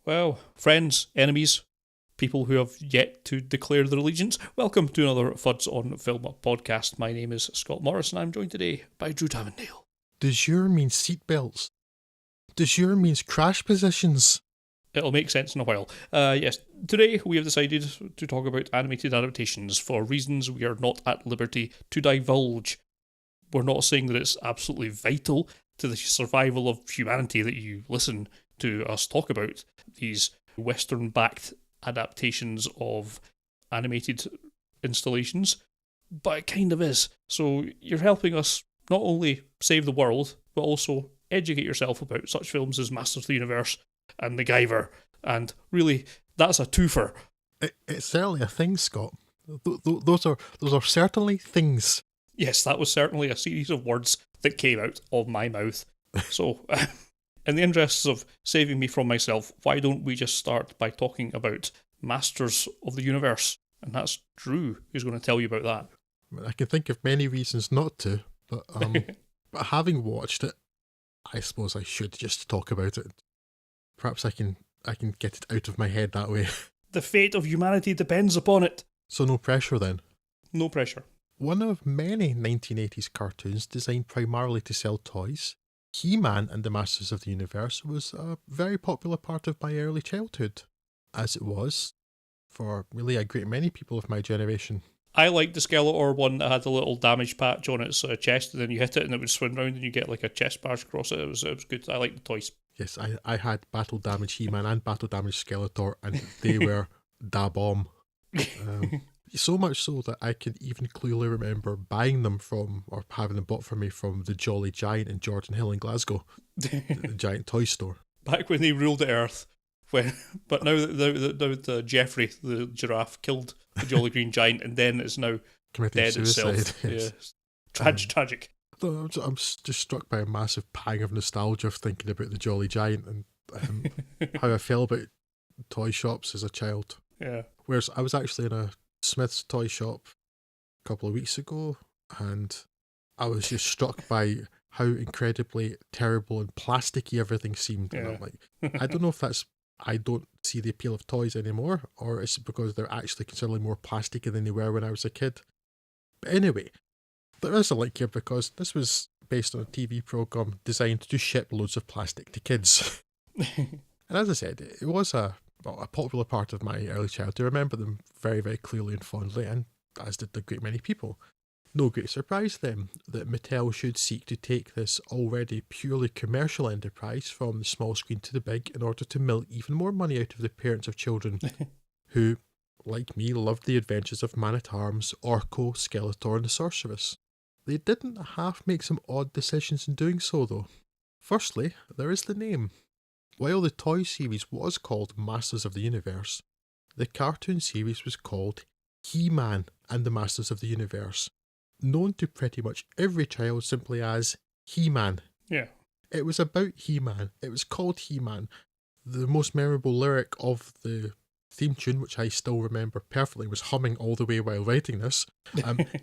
Well, friends, enemies, people who have yet to declare their allegiance, welcome to another Fuds on Film podcast. My name is Scott Morris and I'm joined today by Drew Tavendale. Does your mean seatbelts? Does your means crash positions? It'll make sense in a while. Yes, today we have decided to talk about animated adaptations for reasons we are not at liberty to divulge. We're not saying that it's absolutely vital to the survival of humanity that you listen to us talk about these Western-backed adaptations of animated installations, but it kind of is. So you're helping us not only save the world, but also educate yourself about such films as Masters of the Universe and the Guyver, and really, that's a twofer. It's certainly a thing, Scott. Those are certainly things. Yes, that was certainly a series of words that came out of my mouth. So, in the interests of saving me from myself, why don't we just start by talking about Masters of the Universe? And that's Drew who's going to tell you about that. I mean, I can think of many reasons not to, but but having watched it, I suppose I should just talk about it. Perhaps I can get it out of my head that way. The fate of humanity depends upon it. So no pressure then. No pressure. One of many 1980s cartoons designed primarily to sell toys, He-Man and the Masters of the Universe was a very popular part of my early childhood, as it was for really a great many people of my generation. I liked the Skeletor one that had a little damage patch on its chest, and then you hit it and it would swim round and you get like a chest barge across it. It was good. I liked the toys. Yes, I had Battle Damage He-Man and Battle Damage Skeletor, and they were da bomb. So much so that I can even clearly remember buying them from, or having them bought for me from the Jolly Giant in Jordan Hill in Glasgow, the giant toy store. Back when they ruled the earth. But now that Jeffrey, the giraffe, killed the Jolly Green Giant and then is now Committing dead suicide. itself. Yes. Yeah. Tragic. I'm just struck by a massive pang of nostalgia of thinking about the Jolly Giant and how I felt about toy shops as a child. Yeah. Whereas I was actually in a Smith's toy shop a couple of weeks ago, and I was just struck by how incredibly terrible and plasticky everything seemed. Yeah. And I'm like, I don't know if that's, I don't see the appeal of toys anymore, or is it because they're actually considerably more plasticky than they were when I was a kid? But anyway, there is a link here because this was based on a TV program designed to ship loads of plastic to kids. And as I said, it was a popular part of my early childhood. I remember them very, very clearly and fondly, and as did a great many people. No great surprise then that Mattel should seek to take this already purely commercial enterprise from the small screen to the big in order to milk even more money out of the parents of children who, like me, loved the adventures of Man-at-Arms, Orko, Skeletor and the Sorceress. They didn't half make some odd decisions in doing so though. Firstly, there is the name. While the toy series was called Masters of the Universe, the cartoon series was called He-Man and the Masters of the Universe, known to pretty much every child simply as He-Man. Yeah. It was about He-Man. It was called He-Man. The most memorable lyric of the theme tune, which I still remember perfectly, was humming all the way while writing this,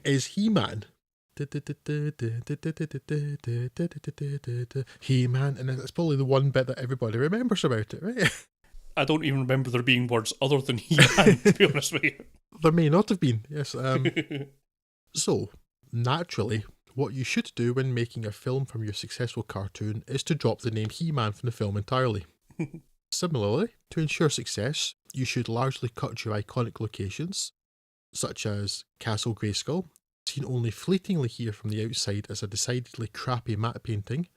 is He-Man. He-Man, and it's probably the one bit that everybody remembers about it, right? I don't even remember there being words other than He-Man, to be honest with you. There may not have been, yes. So, naturally, what you should do when making a film from your successful cartoon is to drop the name He-Man from the film entirely. Similarly, to ensure success, you should largely cut your iconic locations, such as Castle Grayskull, seen only fleetingly here from the outside as a decidedly crappy matte painting,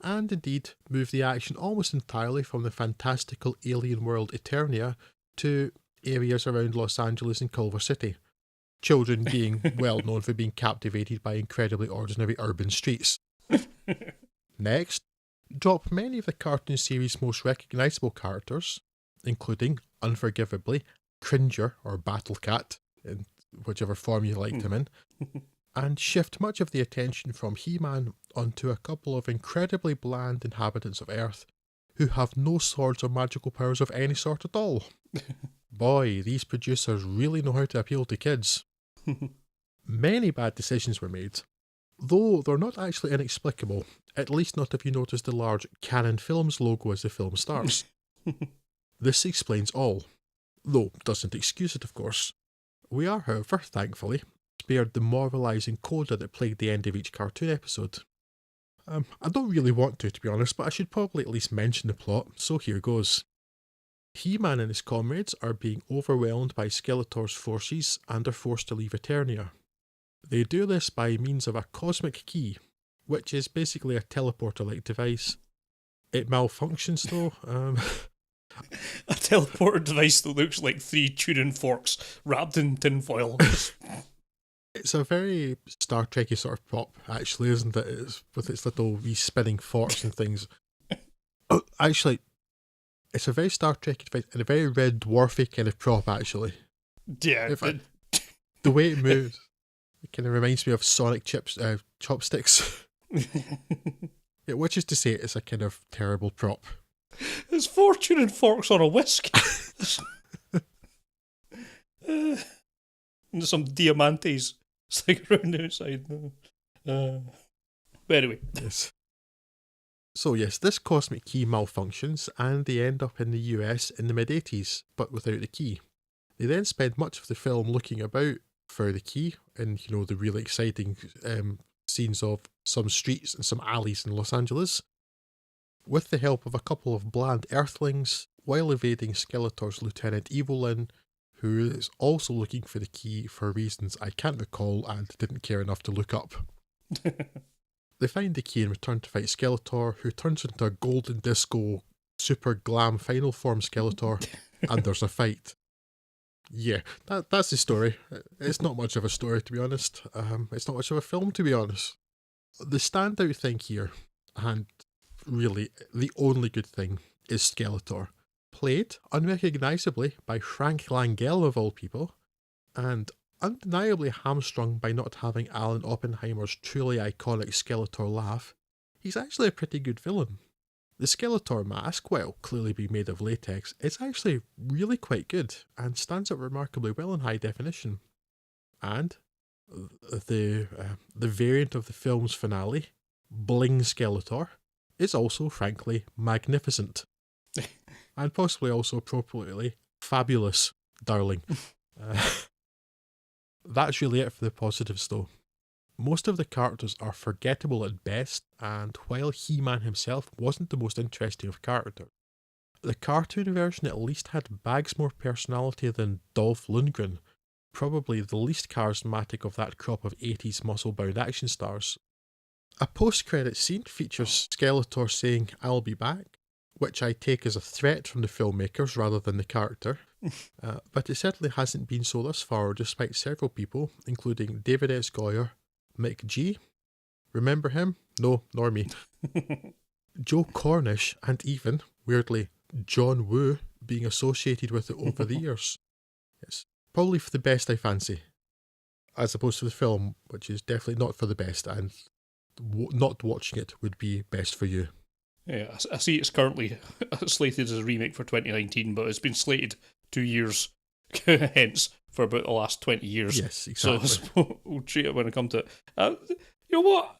and indeed move the action almost entirely from the fantastical alien world Eternia to areas around Los Angeles and Culver City, children being well known for being captivated by incredibly ordinary urban streets. Next, drop many of the cartoon series' most recognisable characters, including, unforgivably, Cringer or Battle Cat, in whichever form you liked him in, and shift much of the attention from He-Man onto a couple of incredibly bland inhabitants of Earth who have no swords or magical powers of any sort at all. Boy, these producers really know how to appeal to kids. Many bad decisions were made, though they're not actually inexplicable, at least not if you notice the large Canon Films logo as the film starts. This explains all, though doesn't excuse it, of course. We are, however, thankfully, spared the moralising coda that plagued the end of each cartoon episode. I don't really want to be honest, but I should probably at least mention the plot, so here goes. He-Man and his comrades are being overwhelmed by Skeletor's forces and are forced to leave Eternia. They do this by means of a cosmic key, which is basically a teleporter-like device. It malfunctions though. A teleporter device that looks like 3 tuning forks wrapped in tinfoil. It's a very Star Trek-y sort of prop, actually, isn't it? It's with its little wee spinning forks and things. Oh, actually, it's a very Star Trek-y device and a very Red Dwarfy kind of prop, actually. Yeah. The way it moves, it kind of reminds me of Sonic chopsticks. Yeah, which is to say, it's a kind of terrible prop. It's 4 tuning forks on a whisk. And some diamantes sticking around the outside. But anyway. Yes. So yes, this cosmic key malfunctions and they end up in the US in the mid-80s, but without the key. They then spend much of the film looking about for the key and, the really exciting scenes of some streets and some alleys in Los Angeles. With the help of a couple of bland Earthlings, while evading Skeletor's Lieutenant Evelyn, who is also looking for the key for reasons I can't recall and didn't care enough to look up. They find the key and return to fight Skeletor, who turns into a golden disco, super glam final form Skeletor, and there's a fight. Yeah, that's the story. It's not much of a story, to be honest. It's not much of a film, to be honest. The standout thing here, and really the only good thing, is Skeletor. Played, unrecognisably, by Frank Langella of all people, and undeniably hamstrung by not having Alan Oppenheimer's truly iconic Skeletor laugh, he's actually a pretty good villain. The Skeletor mask, while clearly being made of latex, is actually really quite good, and stands out remarkably well in high definition. And the variant of the film's finale, Bling Skeletor, is also, frankly, magnificent. And possibly also appropriately fabulous, darling. That's really it for the positives though. Most of the characters are forgettable at best, and while He-Man himself wasn't the most interesting of characters, the cartoon version at least had bags more personality than Dolph Lundgren, probably the least charismatic of that crop of 80s muscle-bound action stars. A post-credit scene features Skeletor saying, "I'll be back," which I take as a threat from the filmmakers rather than the character. But it certainly hasn't been so thus far, despite several people, including David S. Goyer, Mick G. Remember him? No, nor me. Joe Cornish, and even, weirdly, John Woo being associated with it over the years. It's probably for the best, I fancy. As opposed to the film, which is definitely not for the best, and not watching it would be best for you. Yeah, I see it's currently slated as a remake for 2019, but it's been slated 2 years hence for about the last 20 years. Yes, exactly. So we'll treat it when it comes to it. You know what?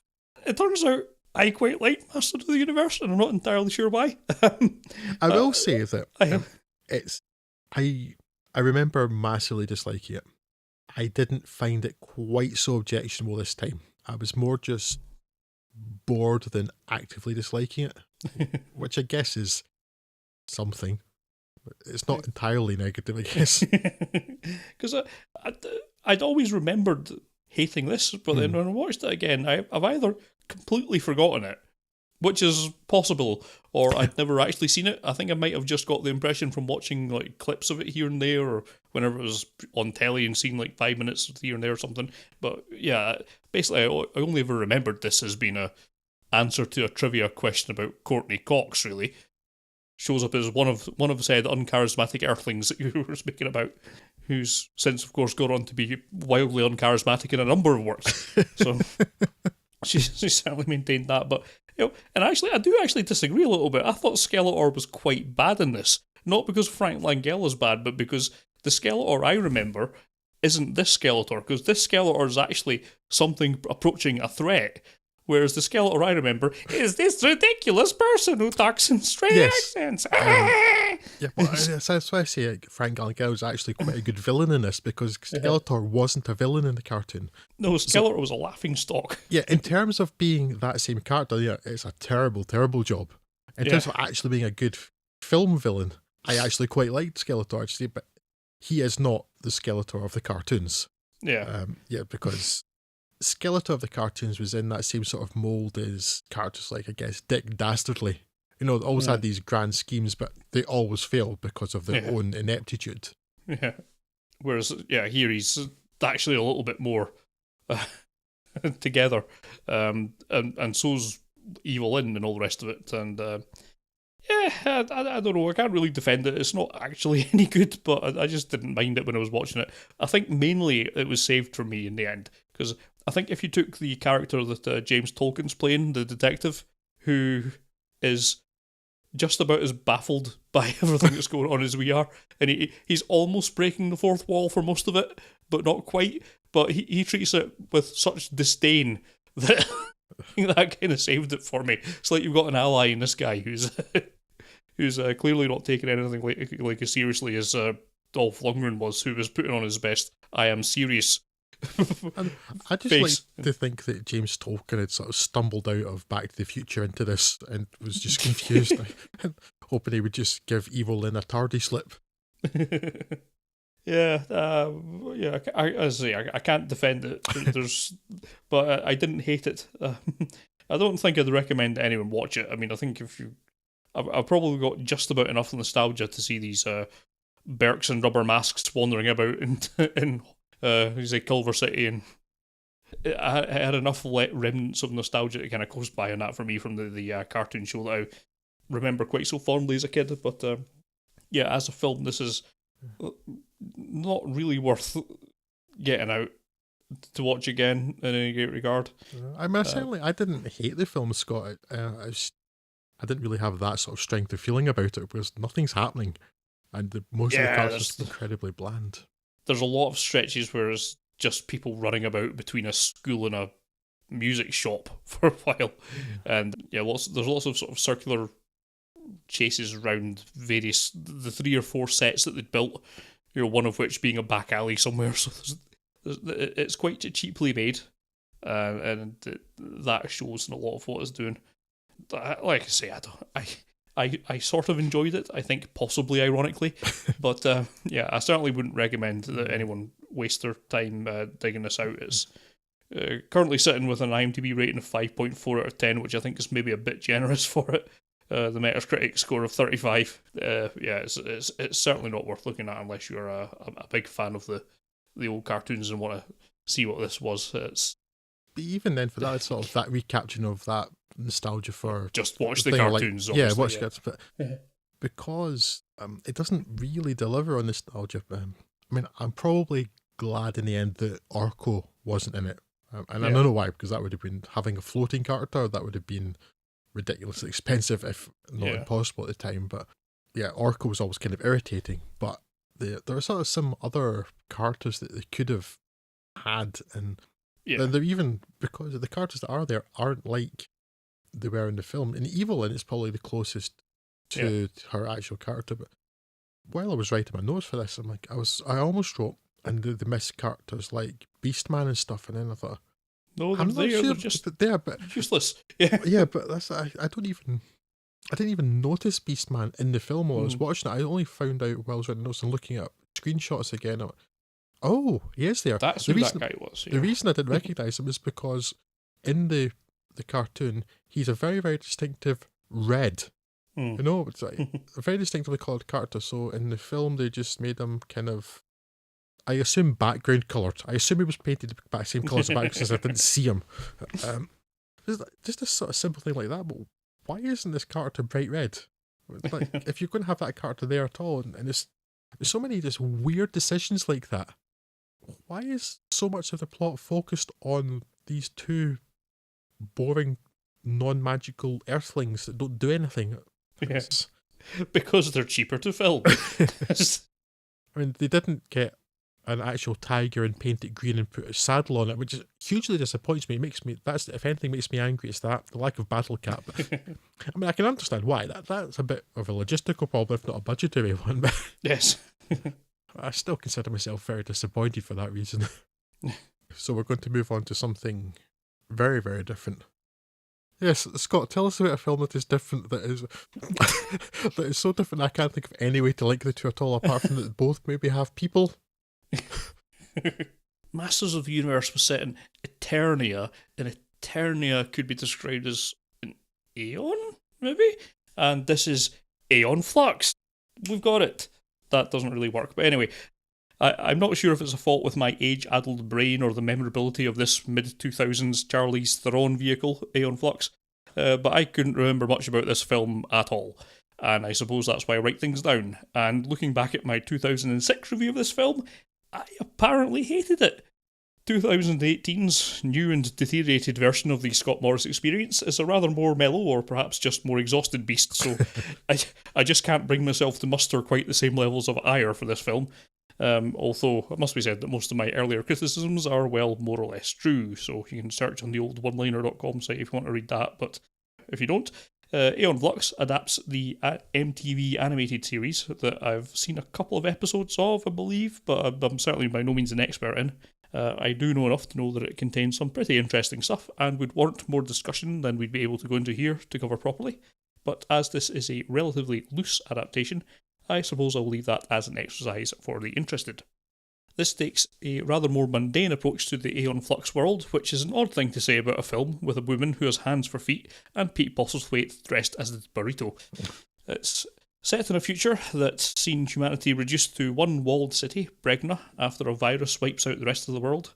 It turns out I quite like Masters of the Universe, and I'm not entirely sure why. I will say that I remember massively disliking it. I didn't find it quite so objectionable this time. I was more just bored than actively disliking it, which I guess is something. It's not entirely negative, I guess. Because I'd always remembered hating this, but then when I watched it again, I've either completely forgotten it, which is possible, or I'd never actually seen it. I think I might have just got the impression from watching like clips of it here and there, or whenever it was on telly and seen like 5 minutes here and there or something. But yeah, basically I only ever remembered this as being a answer to a trivia question about Courtney Cox, really. Shows up as one of said uncharismatic Earthlings that you were speaking about, who's since, of course, gone on to be wildly uncharismatic in a number of works. So she certainly maintained that. But and actually, I do actually disagree a little bit. I thought Skeletor was quite bad in this, not because Frank Langella's bad, but because the Skeletor I remember isn't this Skeletor, because this Skeletor is actually something approaching a threat. Whereas the Skeletor I remember is this ridiculous person who talks in strange accents. Yeah, well, that's why I say Frank Langella was actually quite a good villain in this, because Skeletor wasn't a villain in the cartoon. No, Skeletor was a laughing stock. Yeah, in terms of being that same character, yeah, it's a terrible, terrible job. In terms of actually being a good film villain, I actually quite liked Skeletor, actually, but he is not the Skeletor of the cartoons. Yeah. Because Skeletor of the cartoons was in that same sort of mould as characters like, I guess, Dick Dastardly. You know, they always had these grand schemes, but they always failed because of their own ineptitude. Yeah. Whereas, here he's actually a little bit more together. And so's Evil Lynn and all the rest of it. And I don't know. I can't really defend it. It's not actually any good, but I just didn't mind it when I was watching it. I think mainly it was saved for me in the end, because I think if you took the character that James Tolkien's playing, the detective, who is just about as baffled by everything that's going on as we are, and he's almost breaking the fourth wall for most of it, but not quite. But he treats it with such disdain that that kind of saved it for me. It's like you've got an ally in this guy who's clearly not taking anything like as seriously as Dolph Lundgren was, who was putting on his best "I am serious." And I just like to think that James Tolkien had sort of stumbled out of Back to the Future into this and was just confused, hoping he would just give Evil Lynn a tardy slip. I can't defend it. But I didn't hate it. I don't think I'd recommend anyone watch it. I mean, I think I've probably got just about enough nostalgia to see these Berks and rubber masks wandering about in Culver City, and I had enough remnants of nostalgia to kind of close by on that for me from the cartoon show that I remember quite so fondly as a kid. But as a film, this is not really worth getting out to watch again in any great regard. I mean, I didn't hate the film, Scott. I didn't really have that sort of strength of feeling about it, because nothing's happening, and most of the parts are just incredibly bland. There's a lot of stretches where it's just people running about between a school and a music shop for a while, and there's lots of sort of circular chases around the 3 or 4 sets that they'd built, one of which being a back alley somewhere. So it's quite cheaply made, and that shows in a lot of what it's doing. Like I say, I sort of enjoyed it, I think possibly ironically, but I certainly wouldn't recommend that anyone waste their time digging this out. It's currently sitting with an IMDb rating of 5.4 out of 10, which I think is maybe a bit generous for it. The Metacritic score of 35. It's certainly not worth looking at unless you're a big fan of the old cartoons and want to see what this was. But even then, for that sort of that recapturing of that nostalgia for just watch the cartoons. Like, watch it, but because it doesn't really deliver on nostalgia. I mean, I'm probably glad in the end that Orko wasn't in it, and I don't know why, because that would have been having a floating character. That would have been ridiculously expensive, if not impossible at the time. But Orko was always kind of irritating. But there are sort of some other characters that they could have had, and they're even, because the characters that are there aren't like they were in the film. And Evil Lynn is probably the closest to her actual character. But while I was writing my notes for this, I almost wrote, and they missed characters like Beastman and stuff, and then I thought, no, they're just there, but useless. But that's I didn't even notice Beastman in the film while I was watching it. I only found out while I was writing notes and looking at screenshots again. Oh, he is there. That's who that guy was. The reason I didn't recognise him is because in the cartoon, he's a very, very distinctive red. It's like a very distinctively coloured character. So in the film, they just made him kind of, I assume, background coloured. I assume he was painted the same colour as the background, since I didn't see him. Just a sort of simple thing like that. But why isn't this character bright red? Like, if you're going to have that character there at all, and there's so many just weird decisions like that. Why is so much of the plot focused on these two boring, non-magical earthlings that don't do anything? Because they're cheaper to film. I mean, they didn't get an actual tiger and paint it green and put a saddle on it, which is hugely disappoints me. It makes me, that's, if anything makes me angry, it's that, the lack of battle cap. I mean, I can understand why. That's a bit of a logistical problem, if not a budgetary one, but Yes. I still consider myself very disappointed for that reason. So we're going to move on to something very, very different. Yes, Scott, tell us about a film that is different, that is that is so different I can't think of any way to link the two at all, apart from that both maybe have people. Masters of the Universe was set in Eternia, and Eternia could be described as an Aeon, maybe? And this is Aeon Flux. We've got it. That doesn't really work. But anyway, I'm not sure if it's a fault with my age-addled brain or the memorability of this mid-2000s Charlize Theron vehicle, Aeon Flux, but I couldn't remember much about this film at all. And I suppose that's why I write things down. And looking back at my 2006 review of this film, I apparently hated it. 2018's new and deteriorated version of the Scott Morris experience is a rather more mellow or perhaps just more exhausted beast, so I just can't bring myself to muster quite the same levels of ire for this film. Although it must be said that most of my earlier criticisms are, well, more or less true, so you can search on the old oneliner.com site if you want to read that, but if you don't, Aeon Flux adapts the MTV animated series that I've seen a couple of episodes of, I believe, but I'm certainly by no means an expert in. I do know enough to know that it contains some pretty interesting stuff and would warrant more discussion than we'd be able to go into here to cover properly. But as this is a relatively loose adaptation, I suppose I'll leave that as an exercise for the interested. This takes a rather more mundane approach to the Aeon Flux world, which is an odd thing to say about a film with a woman who has hands for feet and Pete Postlethwaite dressed as the burrito. It's set in a future that's seen humanity reduced to one walled city, Bregna, after a virus wipes out the rest of the world,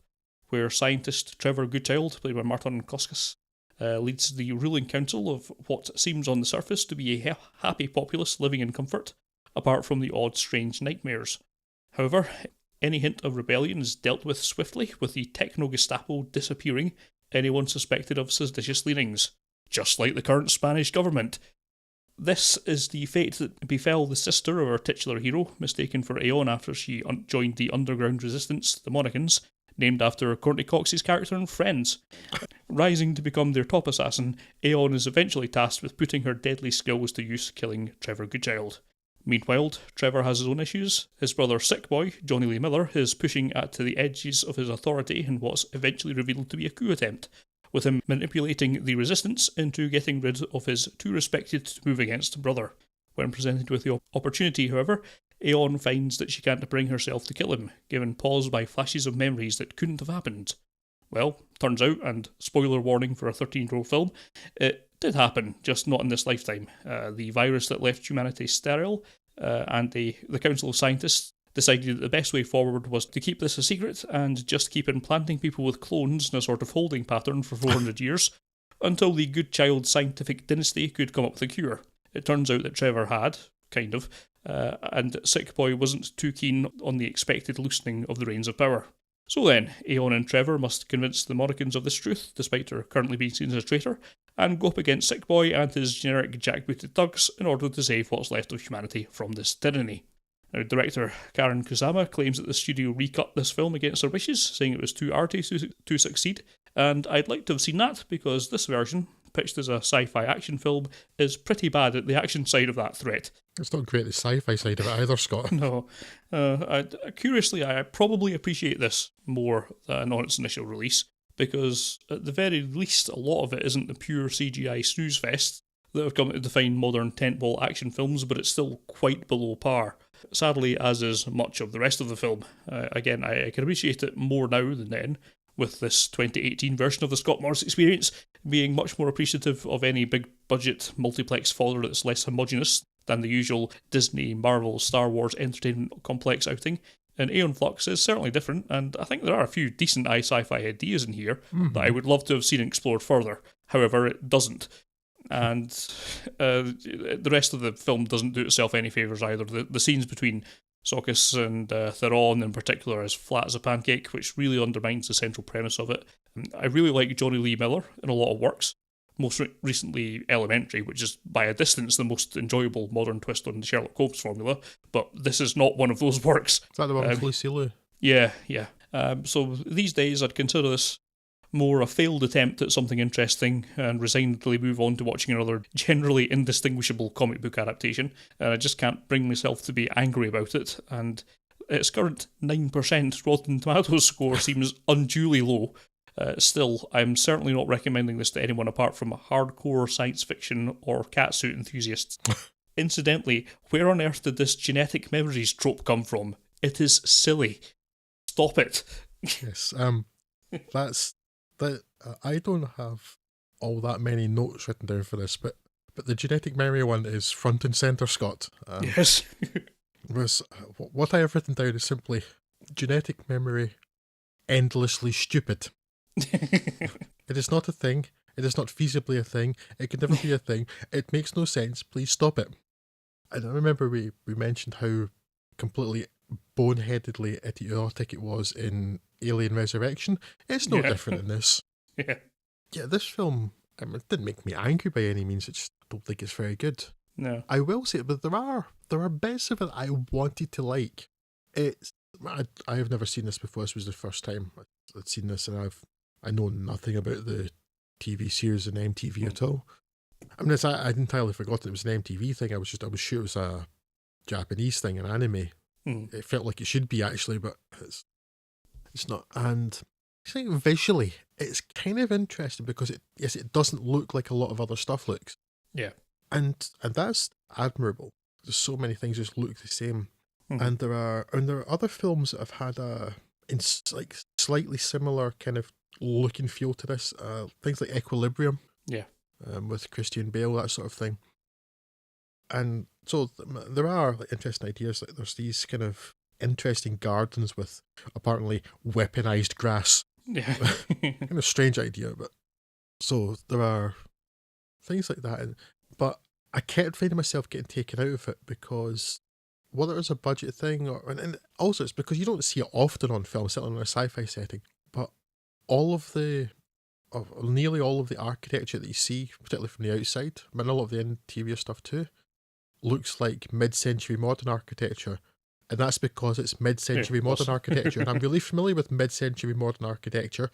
where scientist Trevor Goodchild, played by Martin Koskis, leads the ruling council of what seems on the surface to be a happy populace living in comfort, apart from the odd strange nightmares. However, any hint of rebellion is dealt with swiftly, with the techno-Gestapo disappearing anyone suspected of seditious leanings, just like the current Spanish government. This is the fate that befell the sister of our titular hero, mistaken for Aeon after she joined the underground resistance, the Monicans, named after Courtney Cox's character in Friends. Rising to become their top assassin, Aeon is eventually tasked with putting her deadly skills to use, killing Trevor Goodchild. Meanwhile, Trevor has his own issues. His brother Sick Boy, Johnny Lee Miller, is pushing to the edges of his authority in what's eventually revealed to be a coup attempt, with him manipulating the resistance into getting rid of his too respected to move against brother. When presented with the opportunity, however, Aeon finds that she can't bring herself to kill him, given pause by flashes of memories that couldn't have happened. Well, turns out, and spoiler warning for a 13-year-old film, it did happen, just not in this lifetime. The virus that left humanity sterile, and the Council of Scientists decided that the best way forward was to keep this a secret and just keep implanting people with clones in a sort of holding pattern for 400 years, until the Goodchild scientific dynasty could come up with a cure. It turns out that Trevor had, kind of, and Sick Boy wasn't too keen on the expected loosening of the reins of power. So then, Aeon and Trevor must convince the Monicans of this truth, despite her currently being seen as a traitor, and go up against Sick Boy and his generic jackbooted thugs in order to save what's left of humanity from this tyranny. Now, director Karen Kusama claims that the studio recut this film against her wishes, saying it was too arty to succeed, and I'd like to have seen that, because this version, pitched as a sci-fi action film, is pretty bad at the action side of that threat. It's not great the sci-fi side of it either, Scott. No. Curiously, I probably appreciate this more than on its initial release, because at the very least, a lot of it isn't the pure CGI snooze fest that have come to define modern tentpole action films, but it's still quite below par. Sadly, as is much of the rest of the film. Again, I can appreciate it more now than then, with this 2018 version of the Scott Morris experience being much more appreciative of any big-budget multiplex fodder that's less homogenous than the usual Disney, Marvel, Star Wars entertainment complex outing. And Aeon Flux is certainly different, and I think there are a few decent sci-fi ideas in here that I would love to have seen explored further. However, it doesn't. And the rest of the film doesn't do itself any favours either. The scenes between Sockis and Theron in particular is flat as a pancake, which really undermines the central premise of it. I really like Johnny Lee Miller in a lot of works, most recently Elementary, which is by a distance the most enjoyable modern twist on the Sherlock Holmes formula, but this is not one of those works. Is that the one with Lucy Liu? Yeah, yeah. So these days I'd consider this more a failed attempt at something interesting and resignedly move on to watching another generally indistinguishable comic book adaptation. And I just can't bring myself to be angry about it. And its current 9% Rotten Tomatoes score seems unduly low. Still, I'm certainly not recommending this to anyone apart from hardcore science fiction or catsuit enthusiasts. Incidentally, where on earth did this genetic memories trope come from? It is silly. Stop it. Yes. That's that. I don't have all that many notes written down for this, but the genetic memory one is front and center, Scott. Yes. Was what I have written down is simply genetic memory, endlessly stupid. It is not a thing. It is not feasibly a thing. It could never be a thing. It makes no sense. Please stop it. And I remember we mentioned how completely boneheadedly idiotic it was in Alien Resurrection. It's no different in this. Yeah. Yeah, this film, it didn't make me angry by any means. I just don't think it's very good. No. I will say, but there are bits of it I wanted to like. I have never seen this before. This was the first time I'd seen this, and I know nothing about the TV series and MTV at all. I mean, I'd entirely forgotten it was an MTV thing. I was sure it was a Japanese thing, an anime. It felt like it should be actually, but it's not. And I think visually, it's kind of interesting because it doesn't look like a lot of other stuff looks. Yeah. And that's admirable. There's so many things just look the same. And there are other films that have had like slightly similar kind of look and feel to this. Things like Equilibrium. Yeah. With Christian Bale, that sort of thing. And so there are like interesting ideas. Like there's these kind of interesting gardens with apparently weaponized grass. Yeah. Kind of strange idea, but so there are things like that. But I kept finding myself getting taken out of it because whether it's a budget thing and also it's because you don't see it often on film, certainly in a sci-fi setting. But nearly all of the architecture that you see, particularly from the outside, I mean a lot of the interior stuff too, looks like mid-century modern architecture. And that's because it's mid-century modern architecture. And I'm really familiar with mid-century modern architecture.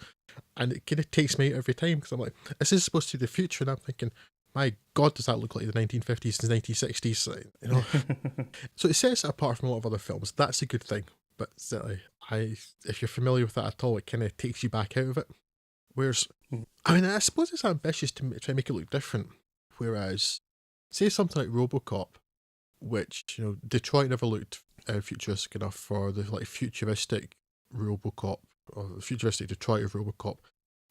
And it kind of takes me out every time because I'm like, this is supposed to be the future. And I'm thinking, my God, does that look like the 1950s and 1960s? You know? So it sets it apart from a lot of other films. That's a good thing. But if you're familiar with that at all, it kind of takes you back out of it. Whereas, I mean, I suppose it's ambitious to try and make it look different. Whereas, say something like RoboCop, which, you know, Detroit never looked futuristic enough for the like futuristic RoboCop, or the futuristic Detroit of RoboCop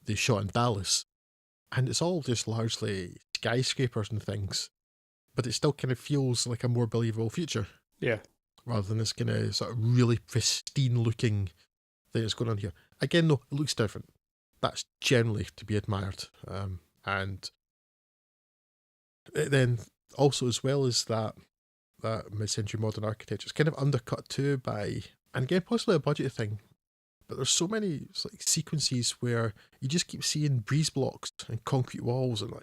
they shot in Dallas. And it's all just largely skyscrapers and things. But it still kind of feels like a more believable future. Yeah. Rather than this kind of sort of really pristine looking thing that's going on here. Again, no, it looks different. That's generally to be admired. And then also as well as that mid-century modern architecture, it's kind of undercut too by, and again, possibly a budget thing, but there's so many like sequences where you just keep seeing breeze blocks and concrete walls and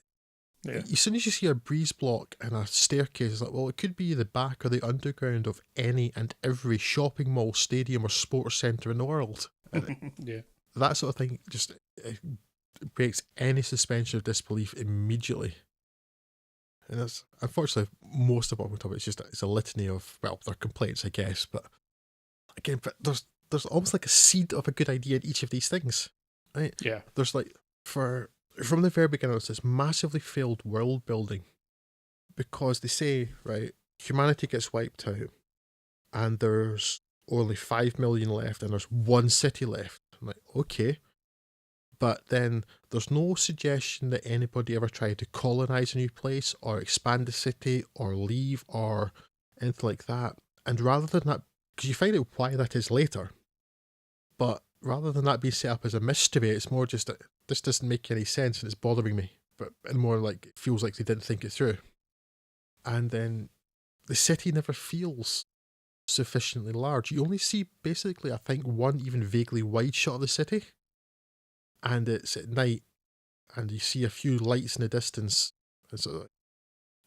as soon as you see a breeze block and a staircase, it's like, well, it could be the back or the underground of any and every shopping mall, stadium or sports centre in the world. Yeah. That sort of thing just it breaks any suspension of disbelief immediately. And that's unfortunately most of what we're talking about. It's a litany of, well, they're complaints, I guess, but again, but there's almost like a seed of a good idea in each of these things, right? Yeah. There's like from the very beginning, it's this massively failed world building because they say, right, humanity gets wiped out, and there's only 5 million left, and there's one city left. I'm like, okay. But then there's no suggestion that anybody ever tried to colonize a new place or expand the city or leave or anything like that. And rather than that, because you find out why that is later, but rather than that being set up as a mystery, it's more just that this doesn't make any sense and it's bothering me. And more like it feels like they didn't think it through. And then the city never feels sufficiently large. You only see basically, I think, one even vaguely wide shot of the city. And it's at night, and you see a few lights in the distance. But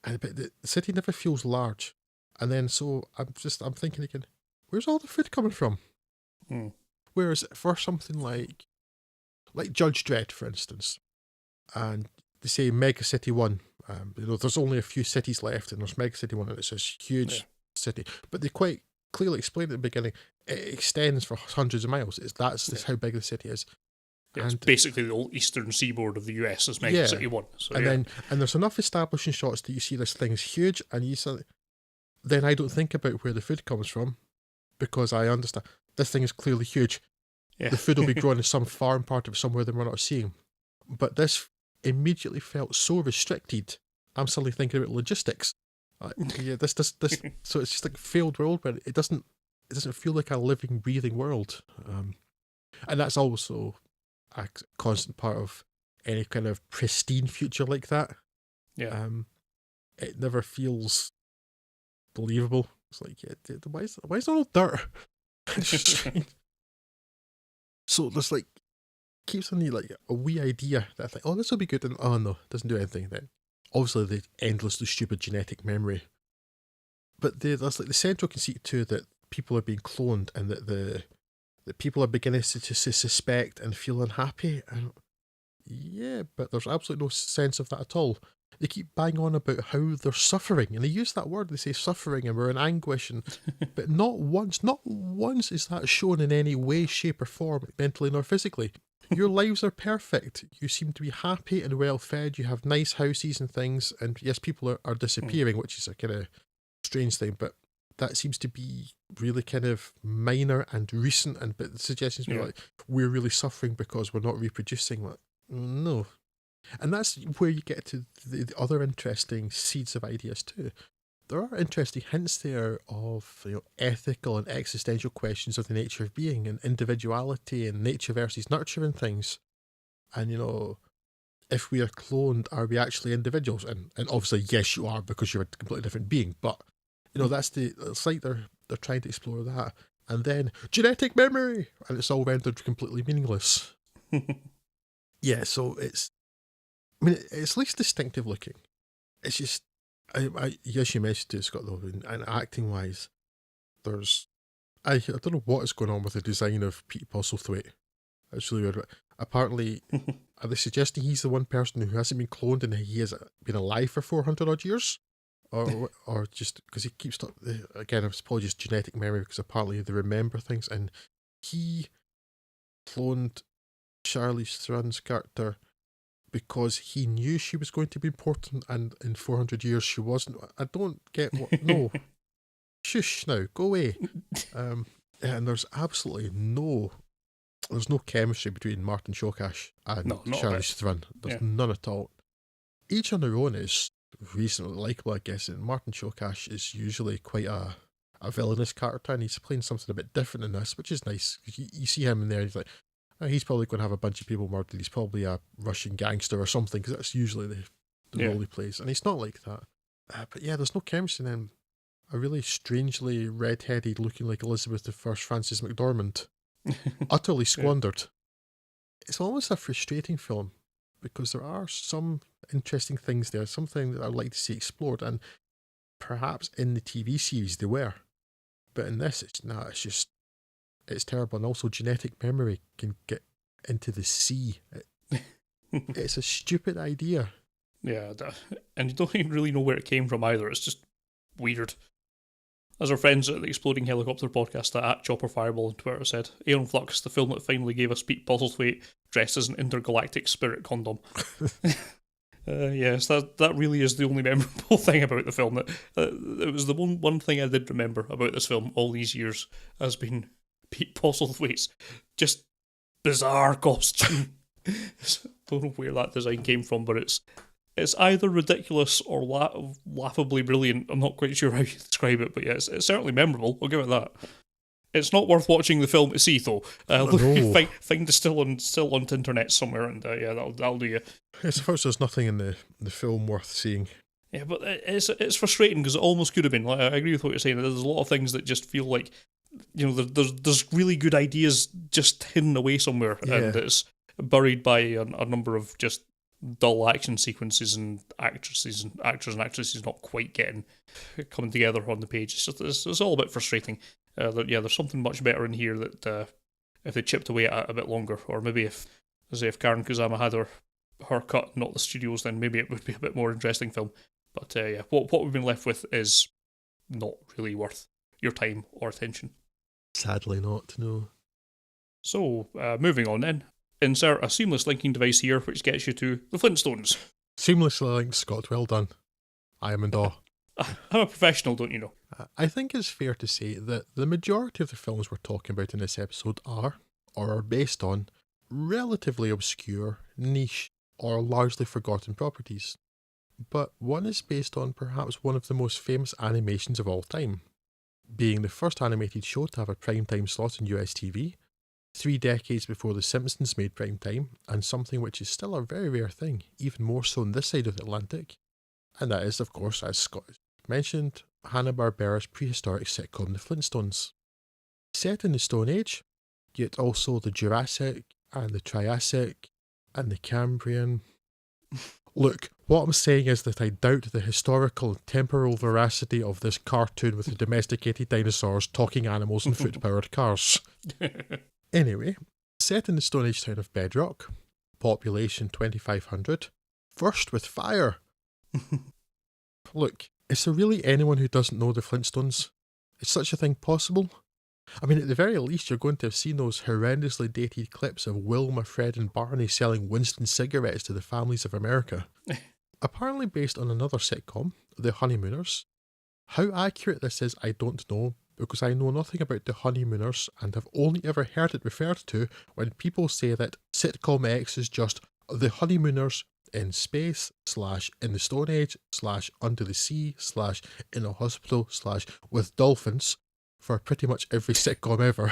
the city never feels large. And then so I'm thinking again, where's all the food coming from? Whereas for something like Judge Dredd, for instance, and they say Mega City 1, there's only a few cities left, and there's Mega City 1, and it's this huge city. But they quite clearly explain at the beginning, it extends for hundreds of miles. That's how big the city is. Yeah, it's basically the old eastern seaboard of the US is Mega City 1. So, and there's enough establishing shots that you see this thing's huge, and then I don't think about where the food comes from, because I understand this thing is clearly huge. Yeah. The food will be grown in some farm part of somewhere that we're not seeing. But this immediately felt so restricted. I'm suddenly thinking about logistics. This. So it's just like a failed world, but it doesn't feel like a living, breathing world. And that's also a constant part of any kind of pristine future like that. Yeah. It never feels believable. It's like, why is there all dirt? So there's keeps on you a wee idea that I think, oh, this will be good, and oh no, it doesn't do anything. Then obviously the endlessly stupid genetic memory, but there's the central conceit too, that people are being cloned, and that people are beginning to suspect and feel unhappy. And yeah, but there's absolutely no sense of that at all. They keep banging on about how they're suffering, and they use that word. They say suffering, and we're in anguish, but not once is that shown in any way, shape, or form, mentally nor physically. Your lives are perfect. You seem to be happy and well fed. You have nice houses and things, and yes, people are disappearing, which is a kind of strange thing, but that seems to be really kind of minor and recent. But the suggestions were we're really suffering because we're not reproducing. No. And that's where you get to the other interesting seeds of ideas too. There are interesting hints there of ethical and existential questions of the nature of being and individuality and nature versus nurture and things. And if we are cloned, are we actually individuals? And obviously, yes, you are, because you're a completely different being. But it's like they're trying to explore that. And then genetic memory, and it's all rendered completely meaningless. Yeah, so it's at least distinctive looking. It's just, yes, you mentioned it, Scott, though, and acting wise, I don't know what is going on with the design of Pete Postlethwaite. It's really weird. Apparently, are they suggesting he's the one person who hasn't been cloned and he has been alive for 400 odd years? Or just because he keeps, again, I apologize, genetic memory, because apparently they remember things, and he cloned Charlize Theron's character because he knew she was going to be important, and in 400 years she wasn't. I don't get what. No. Shush now, go away. And there's absolutely no chemistry between Martin Shokash and Charlize Theron. There's none at all. Each on their own is reasonably likeable, I guess, and Martin Shokash is usually quite a villainous character, and he's playing something a bit different in this, which is nice. You see him in there, and he's like, he's probably going to have a bunch of people murdered. He's probably a Russian gangster or something, because that's usually the role he plays. And he's not like that. But yeah, there's no chemistry in him. A really strangely red-headed, looking like Elizabeth I Frances McDormand. Utterly squandered. It's almost a frustrating film, because there are some interesting things there, something that I'd like to see explored, and perhaps in the TV series they were. But in this, it's terrible. And also genetic memory can get into the sea. It's a stupid idea. Yeah, and you don't even really know where it came from either. It's just weird. As our friends at the Exploding Helicopter podcast at Chopper Fireball on Twitter said, Aeon Flux, the film that finally gave us Pete Postlethwaite dressed as an intergalactic spirit condom. Yes, that really is the only memorable thing about the film. That it was the one thing I did remember about this film all these years has been Pete Postlethwaite's just bizarre costume. Don't know where that design came from, but it's either ridiculous or laughably brilliant. I'm not quite sure how you describe it, but yeah, it's certainly memorable. I'll give it that. It's not worth watching the film to see, though. Find it still on the internet somewhere, and that'll do you. I suppose there's nothing in the film worth seeing. Yeah, but it's frustrating because it almost could have been. Like, I agree with what you're saying. There's a lot of things that just feel like, there's really good ideas just hidden away somewhere, and it's buried by a number of just dull action sequences and actors and actresses not quite coming together on the page. It's all a bit frustrating. There's something much better in here that if they chipped away at it a bit longer, or maybe if, as if Karen Kusama had her cut, not the studios, then maybe it would be a bit more interesting film. But yeah, what we've been left with is not really worth your time or attention. Sadly not, no. So, moving on then. Insert a seamless linking device here, which gets you to the Flintstones. Seamlessly linked, Scott, well done. I am in awe. I'm a professional, don't you know? I think it's fair to say that the majority of the films we're talking about in this episode are, or are based on, relatively obscure, niche, or largely forgotten properties. But one is based on perhaps one of the most famous animations of all time, being the first animated show to have a primetime slot in US TV, 3 decades before The Simpsons made primetime, and something which is still a very rare thing, even more so on this side of the Atlantic. And that is, of course, as Scott mentioned, Hanna-Barbera's prehistoric sitcom The Flintstones. Set in the Stone Age, yet also the Jurassic, and the Triassic, and the Cambrian. Look, what I'm saying is that I doubt the historical and temporal veracity of this cartoon with the domesticated dinosaurs, talking animals, and foot-powered cars. Anyway, set in the Stone Age town of Bedrock, population 2,500, first with fire. Look, is there really anyone who doesn't know the Flintstones? Is such a thing possible? I mean, at the very least, you're going to have seen those horrendously dated clips of Wilma, Fred, and Barney selling Winston cigarettes to the families of America. Apparently based on another sitcom, The Honeymooners. How accurate this is, I don't know, because I know nothing about The Honeymooners and have only ever heard it referred to when people say that sitcom X is just The Honeymooners in space, / in the Stone Age, / under the sea, / in a hospital, / with dolphins, for pretty much every sitcom ever.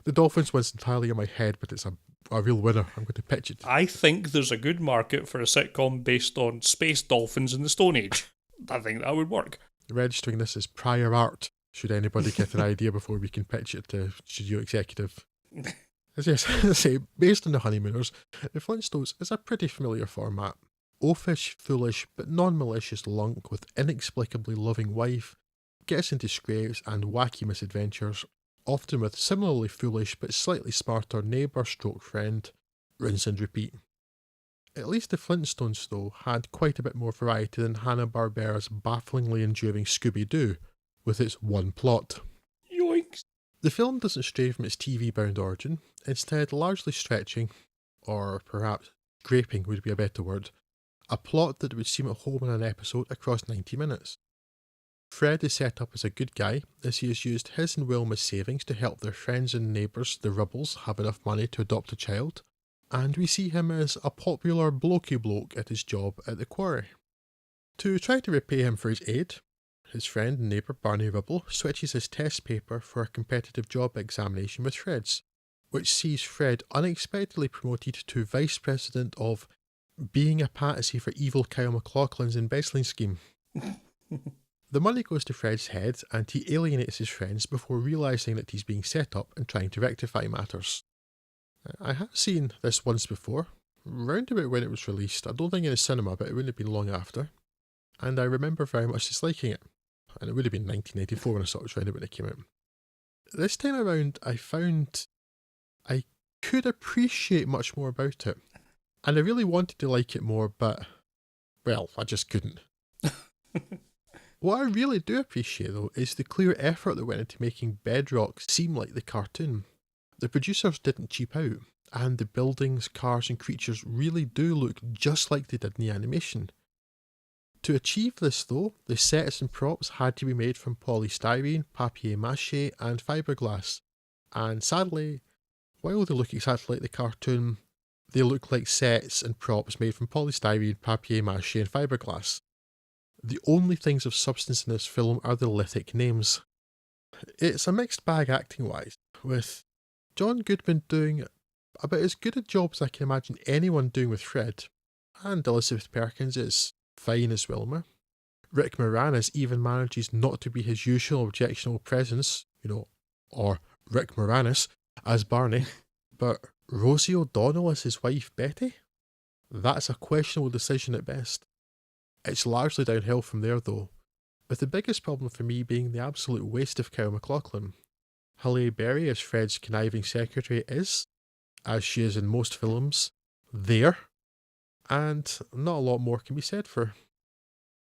The dolphins one's entirely in my head, but it's a real winner. I'm going to pitch it. I think there's a good market for a sitcom based on space dolphins in the Stone Age. I think that would work. Registering this as prior art, should anybody get an idea before we can pitch it to studio executive. As I say, based on The Honeymooners, The Flintstones is a pretty familiar format. Oafish, foolish, but non-malicious lunk with inexplicably loving wife gets into scrapes and wacky misadventures, often with similarly foolish but slightly smarter neighbour/friend, rinse and repeat. At least the Flintstones, though, had quite a bit more variety than Hanna-Barbera's bafflingly enduring Scooby-Doo, with its one plot. Yoinks! The film doesn't stray from its TV-bound origin, instead largely stretching, or perhaps scraping would be a better word, a plot that would seem at home in an episode across 90 minutes. Fred is set up as a good guy, as he has used his and Wilma's savings to help their friends and neighbours, the Rubbles, have enough money to adopt a child, and we see him as a popular blokey bloke at his job at the quarry. To try to repay him for his aid, his friend and neighbour Barney Rubble switches his test paper for a competitive job examination with Fred's, which sees Fred unexpectedly promoted to Vice President of being a patsy for evil Kyle MacLachlan's embezzling scheme. The money goes to Fred's head and he alienates his friends before realising that he's being set up and trying to rectify matters. I have seen this once before, round about when it was released. I don't think in the cinema, but it wouldn't have been long after. And I remember very much disliking it. And it would have been 1984 when I saw it was round about when it came out. This time around, I found I could appreciate much more about it. And I really wanted to like it more, but, well, I just couldn't. What I really do appreciate, though, is the clear effort that went into making Bedrock seem like the cartoon. The producers didn't cheap out, and the buildings, cars and creatures really do look just like they did in the animation. To achieve this, though, the sets and props had to be made from polystyrene, papier-mâché and fiberglass. And sadly, while they look exactly like the cartoon, they look like sets and props made from polystyrene, papier-mâché and fiberglass. The only things of substance in this film are the lithic names. It's a mixed bag acting-wise, with John Goodman doing about as good a job as I can imagine anyone doing with Fred, and Elizabeth Perkins is fine as Wilma. Rick Moranis even manages not to be his usual objectionable presence, or Rick Moranis as Barney, but Rosie O'Donnell as his wife Betty? That's a questionable decision at best. It's largely downhill from there though, with the biggest problem for me being the absolute waste of Kyle MacLachlan. Halle Berry as Fred's conniving secretary is, as she is in most films, there, and not a lot more can be said for her.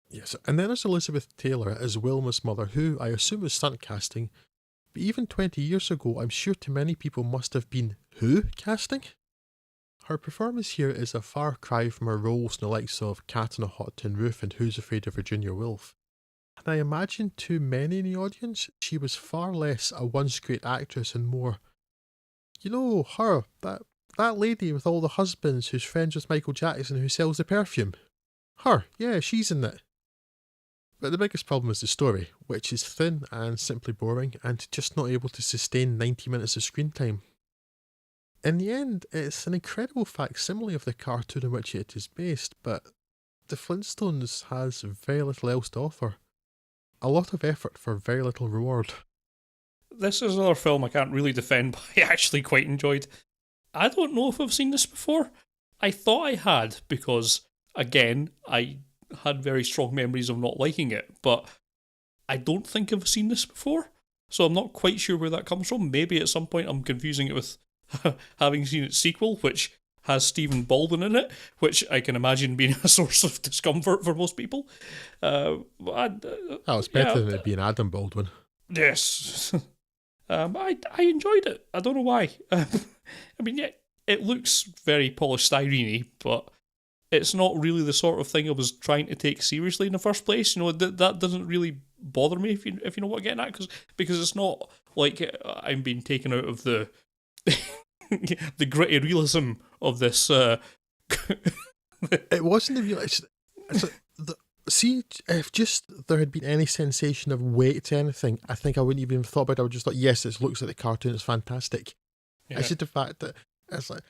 Yes, and then there's Elizabeth Taylor as Wilma's mother, who I assume was stunt casting, but even 20 years ago, I'm sure to many people must have been who casting? Her performance here is a far cry from her roles in the likes of Cat on a Hot Tin Roof and Who's Afraid of Virginia Woolf. And I imagine to many in the audience, she was far less a once great actress and more, you know, her, that lady with all the husbands who's friends with Michael Jackson who sells the perfume. Her, yeah, she's in it. But the biggest problem is the story, which is thin and simply boring and just not able to sustain 90 minutes of screen time. In the end, it's an incredible facsimile of the cartoon in which it is based, but the Flintstones has very little else to offer. A lot of effort for very little reward. This is another film I can't really defend, but I actually quite enjoyed. I don't know if I've seen this before. I thought I had, because, again, I had very strong memories of not liking it, but I don't think I've seen this before, so I'm not quite sure where that comes from. Maybe at some point I'm confusing it with having seen its sequel, which has Stephen Baldwin in it, which I can imagine being a source of discomfort for most people. It's better than it being Adam Baldwin. Yes. I enjoyed it. I don't know why. I mean, yeah, it looks very polished styrene-y, but it's not really the sort of thing I was trying to take seriously in the first place. You know, that doesn't really bother me, if you know what I'm getting at, because it's not like I'm being taken out of the the gritty realism of this. It wasn't the realism. See, if just there had been any sensation of weight to anything, I think I wouldn't even have thought about it. I would just thought, yes, it looks like the cartoon, it's fantastic. Yeah. It's just the fact that it's like,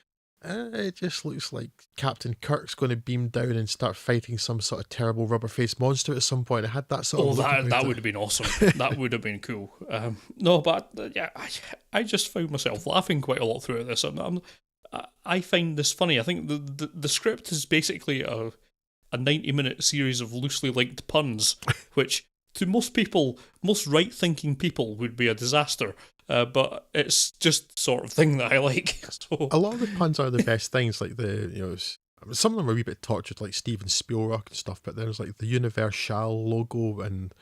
it just looks like Captain Kirk's going to beam down and start fighting some sort of terrible rubber-faced monster at some point. It had that sort of that would have been awesome. That would have been cool. No, but yeah, I just found myself laughing quite a lot throughout this. I find this funny. I think the script is basically a 90-minute series of loosely linked puns, which to most people, most right-thinking people, would be a disaster. But it's just the sort of thing that I like. So. A lot of the puns are the best things, like some of them are a wee bit tortured, like Steven Spielberg and stuff, but there's like the Universal logo and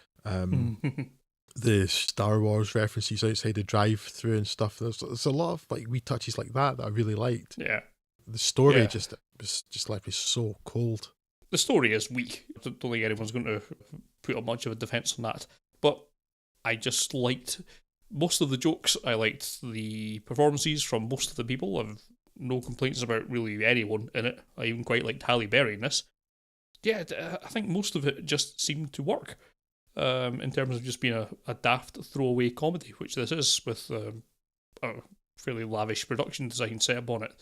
the Star Wars references outside the drive-through and stuff. There's a lot of like wee touches like that I really liked. Yeah. The story just left me so cold. The story is weak. I don't think anyone's going to put up much of a defence on that. But I just liked most of the jokes. I liked the performances from most of the people. I've no complaints about really anyone in it. I even quite liked Halle Berry in this. Yeah, I think most of it just seemed to work in terms of just being a daft throwaway comedy, which this is, with a fairly lavish production design set up on it.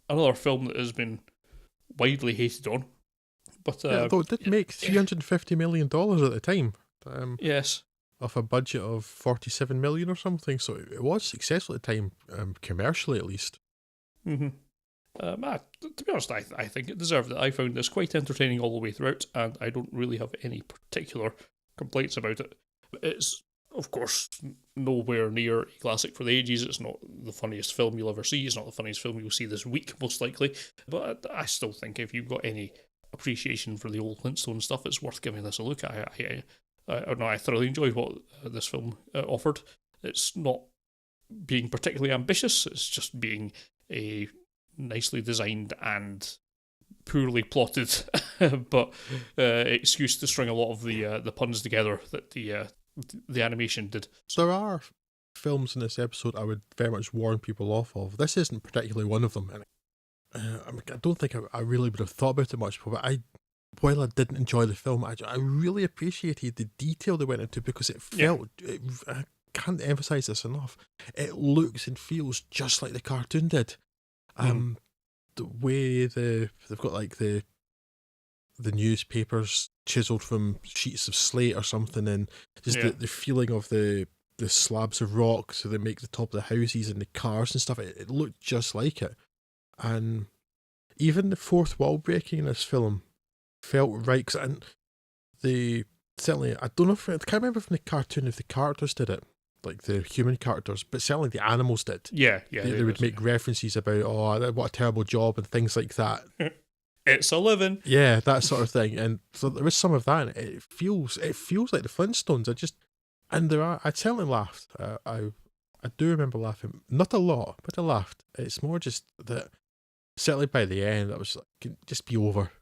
Another film that has been widely hated on. But although it did make $350 million at the time. Yes. Of a budget of $47 million or something, so it was successful at the time, commercially at least. Mm-hmm. To be honest, I think it deserved it. I found this quite entertaining all the way throughout, and I don't really have any particular complaints about it. It's, of course, nowhere near a classic for the ages. It's not the funniest film you'll ever see. It's not the funniest film you'll see this week, most likely. But I still think if you've got any appreciation for the old Flintstone stuff, it's worth giving this a look at. I thoroughly enjoyed what this film offered. It's not being particularly ambitious, it's just being a nicely designed and poorly plotted but excuse to string a lot of the puns together that the animation did. There are films in this episode I would very much warn people off of. This isn't particularly one of them. I don't think I really would have thought about it much, but while I didn't enjoy the film, I really appreciated the detail they went into, because it felt, I can't emphasise this enough, it looks and feels just like the cartoon did. The way they've got like the newspapers chiselled from sheets of slate or something, and just the feeling of the slabs of rock so they make the top of the houses and the cars and stuff, it looked just like it. And even the fourth wall breaking in this film felt right, and certainly, I don't know if I can't remember from the cartoon if the characters did it, like the human characters, but certainly the animals did. Yeah. They would make references about, oh, what a terrible job and things like that. It's a living. Yeah, that sort of thing. And so there was some of that. And it feels like the Flintstones. I certainly laughed. I do remember laughing, not a lot, but I laughed. It's more just that certainly by the end, I was like, "Can it just be over."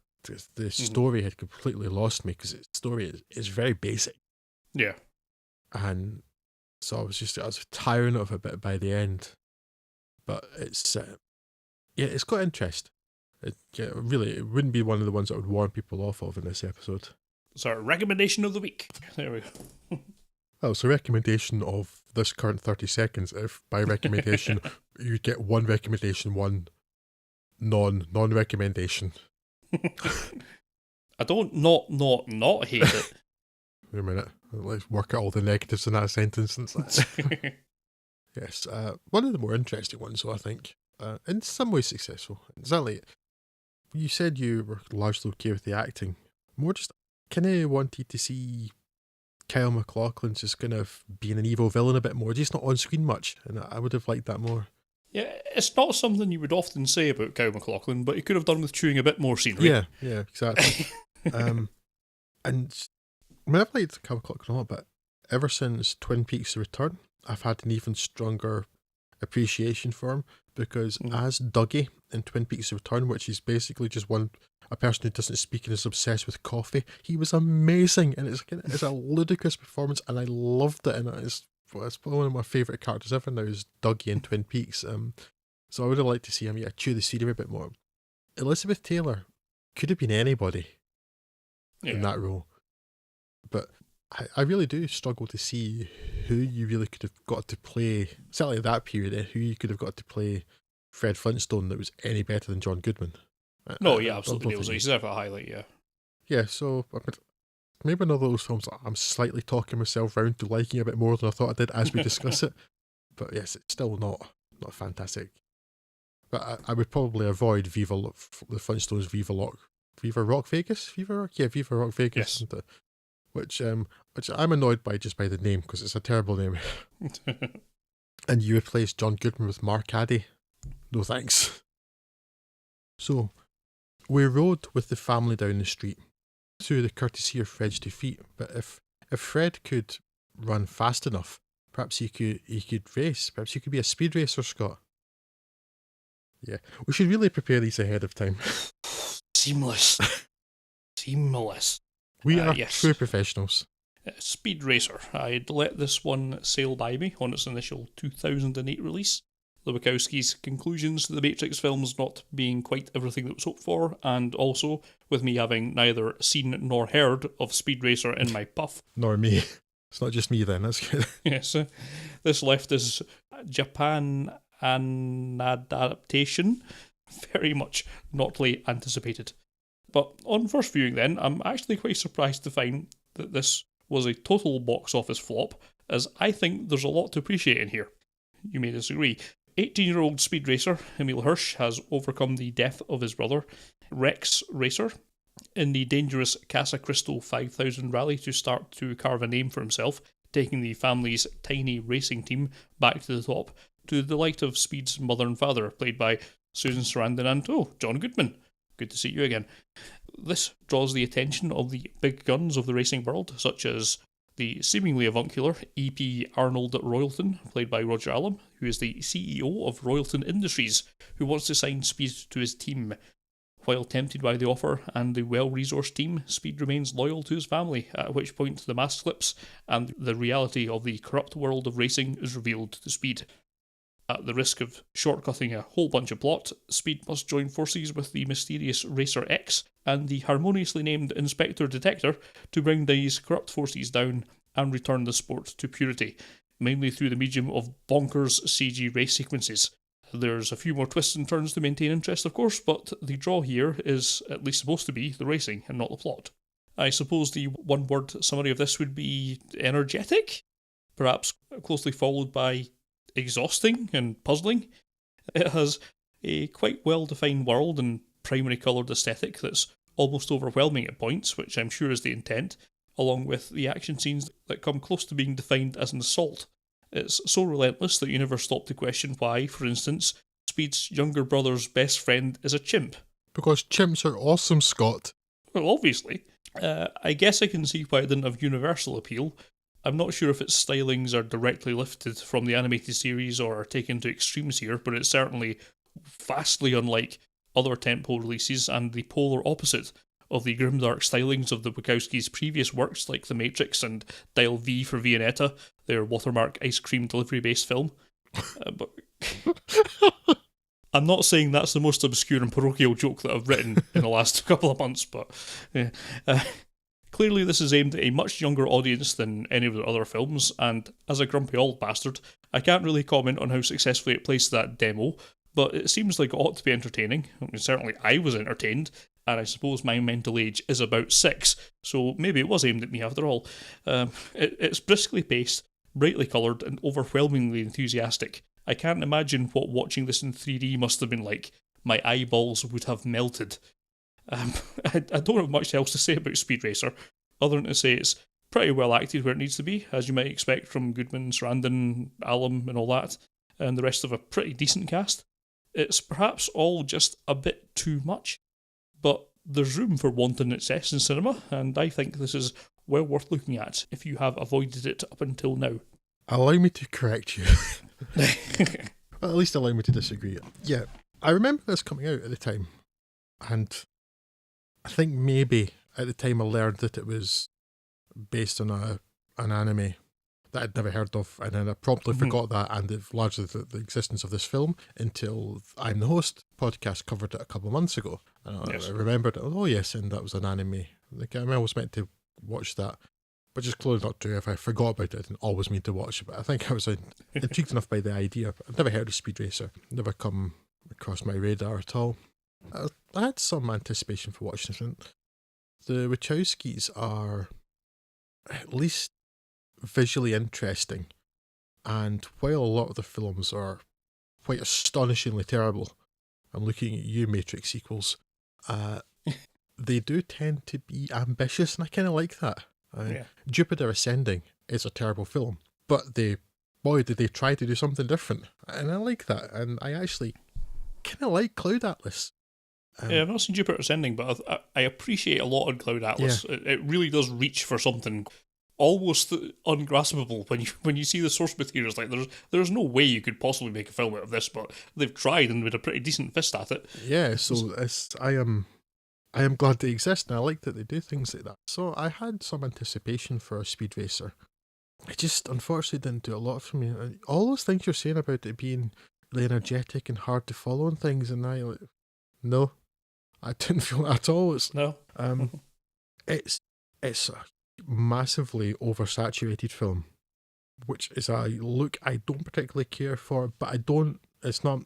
The story had completely lost me because the story is very basic. Yeah. And so I was tiring of it a bit by the end. But it's it's got interest. It wouldn't be one of the ones that would warn people off of in this episode. It's our recommendation of the week. There we go. Oh, so recommendation of this current 30 seconds. If by recommendation you get one recommendation, one non-recommendation. I don't not hate it. Wait a minute. Let's work out all the negatives in that sentence. Yes, one of the more interesting ones, though, I think. In some ways successful. Exactly. You said you were largely okay with the acting. More just kind of wanted to see Kyle MacLachlan just kind of being an evil villain a bit more, just not on screen much, and I would have liked that more. Yeah, it's not something you would often say about Kyle MacLachlan, but he could have done with chewing a bit more scenery. Yeah, exactly. And I mean, I've liked Kyle MacLachlan a lot, but ever since Twin Peaks: The Return, I've had an even stronger appreciation for him, because as Dougie in Twin Peaks: The Return, which is basically just a person who doesn't speak and is obsessed with coffee, he was amazing, and it's a ludicrous performance, and I loved it, and it's probably one of my favourite characters ever now is Dougie in Twin Peaks. So I would have liked to see him chew the scenery a bit more. Elizabeth Taylor could have been anybody in that role, but I really do struggle to see who you really could have got to play, certainly at that period, who you could have got to play Fred Flintstone that was any better than John Goodman. Absolutely. He's there for a highlight, yeah. Yeah, so maybe another of those films that I'm slightly talking myself round to liking a bit more than I thought I did as we discuss it. But yes, it's still not fantastic. But I would probably avoid the Flintstones Viva Rock Vegas? Viva Rock Vegas. Yes. Which I'm annoyed by just by the name, because it's a terrible name. And you replace John Goodman with Mark Addy. No thanks. So, we rode with the family down the street, through the courtesy of Fred's defeat. But if Fred could run fast enough, perhaps he could race. Perhaps he could be a speed racer, Scott. Yeah, we should really prepare these ahead of time. Seamless. We are true professionals. Speed Racer. I'd let this one sail by me on its initial 2008 release. The Wachowskis' conclusions to the Matrix films not being quite everything that was hoped for, and also with me having neither seen nor heard of Speed Racer in my puff. Nor me. It's not just me then, that's good. Yes. This left us Japan an adaptation. Very much notly anticipated. But on first viewing then, I'm actually quite surprised to find that this was a total box office flop, as I think there's a lot to appreciate in here. You may disagree. 18-year-old speed racer Emil Hirsch has overcome the death of his brother, Rex Racer, in the dangerous Casa Crystal 5000 rally to start to carve a name for himself, taking the family's tiny racing team back to the top, to the delight of Speed's mother and father, played by Susan Sarandon and, John Goodman. Good to see you again. This draws the attention of the big guns of the racing world, such as the seemingly avuncular E.P. Arnold Royalton, played by Roger Allam, who is the CEO of Royalton Industries, who wants to sign Speed to his team. While tempted by the offer and the well-resourced team, Speed remains loyal to his family, at which point the mask slips and the reality of the corrupt world of racing is revealed to Speed. At the risk of shortcutting a whole bunch of plot, Speed must join forces with the mysterious Racer X and the harmoniously named Inspector Detector to bring these corrupt forces down and return the sport to purity, mainly through the medium of bonkers CG race sequences. There's a few more twists and turns to maintain interest, of course, but the draw here is at least supposed to be the racing and not the plot. I suppose the one-word summary of this would be energetic, perhaps closely followed by exhausting and puzzling. It has a quite well-defined world and primary coloured aesthetic that's almost overwhelming at points, which I'm sure is the intent, along with the action scenes that come close to being defined as an assault, It's so relentless that you never stop to question why, for instance, Speed's younger brother's best friend is a chimp. Because chimps are awesome, Scott. Well, obviously. I guess I can see why it didn't have universal appeal. I'm not sure if its stylings are directly lifted from the animated series or are taken to extremes here, but it's certainly vastly unlike other tentpole releases and the polar opposite of the grimdark stylings of the Wachowskis' previous works like The Matrix and Dial V for Viennetta, their watermark ice cream delivery-based film. But I'm not saying that's the most obscure and parochial joke that I've written in the last couple of months, but yeah. Clearly this is aimed at a much younger audience than any of the other films, and as a grumpy old bastard, I can't really comment on how successfully it plays that demo, but it seems like it ought to be entertaining. I mean, certainly I was entertained, and I suppose my mental age is about 6, so maybe it was aimed at me after all. It's briskly paced, brightly coloured, and overwhelmingly enthusiastic. I can't imagine what watching this in 3D must have been like. My eyeballs would have melted. I don't have much else to say about Speed Racer, other than to say it's pretty well acted where it needs to be, as you might expect from Goodman, Sarandon, Alum, and all that, and the rest of a pretty decent cast. It's perhaps all just a bit too much, but there's room for wanton excess in cinema, and I think this is well worth looking at if you have avoided it up until now. Allow me to correct you. Well, at least allow me to disagree. Yeah, I remember this coming out at the time, and I think maybe at the time I learned that it was based on an anime that I'd never heard of, and then I promptly forgot that, and largely the existence of this film until I'm the Host podcast covered it a couple of months ago. And Yes. I remembered, oh yes, and that was an anime. Like, I was meant to watch that, but just clearly not true. If I forgot about it, I didn't always mean to watch it, but I think I was intrigued enough by the idea. I've never heard of Speed Racer, never come across my radar at all. I had some anticipation for watching this. The Wachowskis are at least visually interesting, and while a lot of the films are quite astonishingly terrible, I'm looking at you, Matrix sequels, they do tend to be ambitious, and I kind of like that. Jupiter Ascending is a terrible film, but did they try to do something different, and I like that, and I actually kind of like Cloud Atlas. I've not seen Jupiter Ascending, but I appreciate a lot on Cloud Atlas. Yeah. It really does reach for something almost ungraspable when you see the source materials. Like there's no way you could possibly make a film out of this, but they've tried and made a pretty decent fist at it. Yeah, so I am glad they exist, and I like that they do things like that. So I had some anticipation for a Speed Racer. It just unfortunately didn't do a lot for me. All those things you're saying about it being really energetic and hard to follow and things, and no, I didn't feel that at all. It's a massively oversaturated film, which is a look I don't particularly care for, but I'm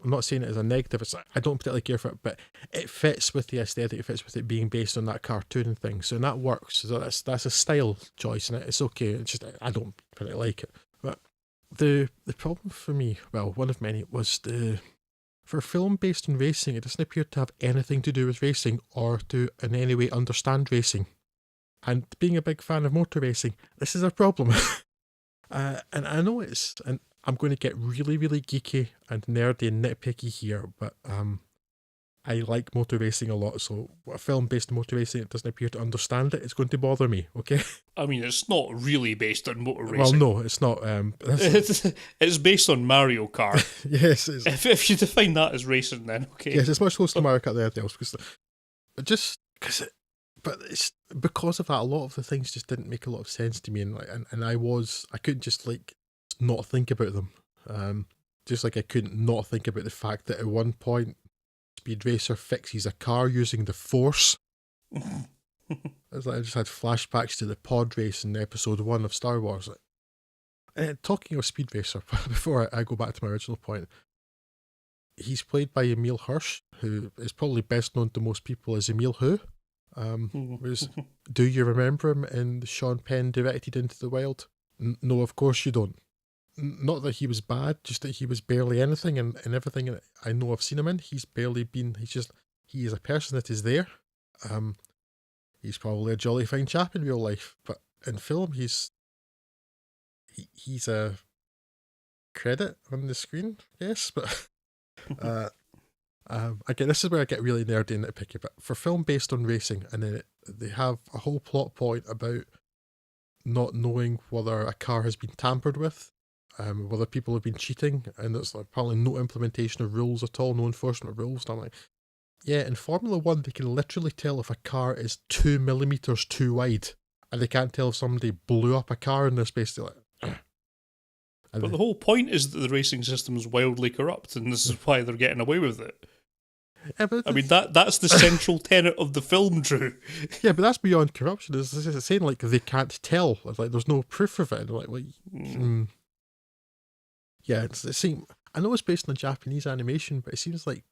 not saying it as a negative, I don't particularly care for it, but it fits with the aesthetic, it fits with it being based on that cartoon and thing, so that works. So that's a style choice, and it's okay. It's just I don't particularly like it. But the problem for me, well, one of many, was for a film based on racing, it doesn't appear to have anything to do with racing or to in any way understand racing. And being a big fan of motor racing, this is a problem. And I know and I'm going to get really, really geeky and nerdy and nitpicky here, but I like motor racing a lot, so a film based on motor racing, it doesn't appear to understand it, it's going to bother me, okay? I mean, it's not really based on motor racing. Well, no, it's not. It's based on Mario Kart. Yes. If you define that as racing, then okay. Yes, it's much closer to Mario Kart than anything else, but it's because of that, a lot of the things just didn't make a lot of sense to me, and I couldn't just not think about them. Just like I couldn't not think about the fact that at one point Speed Racer fixes a car using the Force. It's like I just had flashbacks to the pod race in episode 1 of Star Wars. Talking of Speed Racer, before I go back to my original point, he's played by Emile Hirsch, who is probably best known to most people as Emile Who. Do you remember him in the Sean Penn directed Into the Wild? No, of course you don't. Not that he was bad, just that he was barely anything, and everything I know I've seen him in, he's barely been. He is a person that is there. He's probably a jolly fine chap in real life, but in film he's a credit on the screen, yes, but again, this is where I get really nerdy and nitpicky. But for film based on racing, and then they have a whole plot point about not knowing whether a car has been tampered with, whether people have been cheating, and there's like apparently no implementation of rules at all, no enforcement of rules. And I'm like, yeah, in Formula One, they can literally tell if a car is 2 millimeters too wide, and they can't tell if somebody blew up a car in their space. They're like, but the whole point is that the racing system is wildly corrupt, and this is why they're getting away with it. Yeah, I mean, that's the central tenet of the film, Drew. Yeah, but that's beyond corruption. It's saying, like, they can't tell. It's like, there's no proof of it. Yeah, it seems... I know it's based on a Japanese animation, but it seems like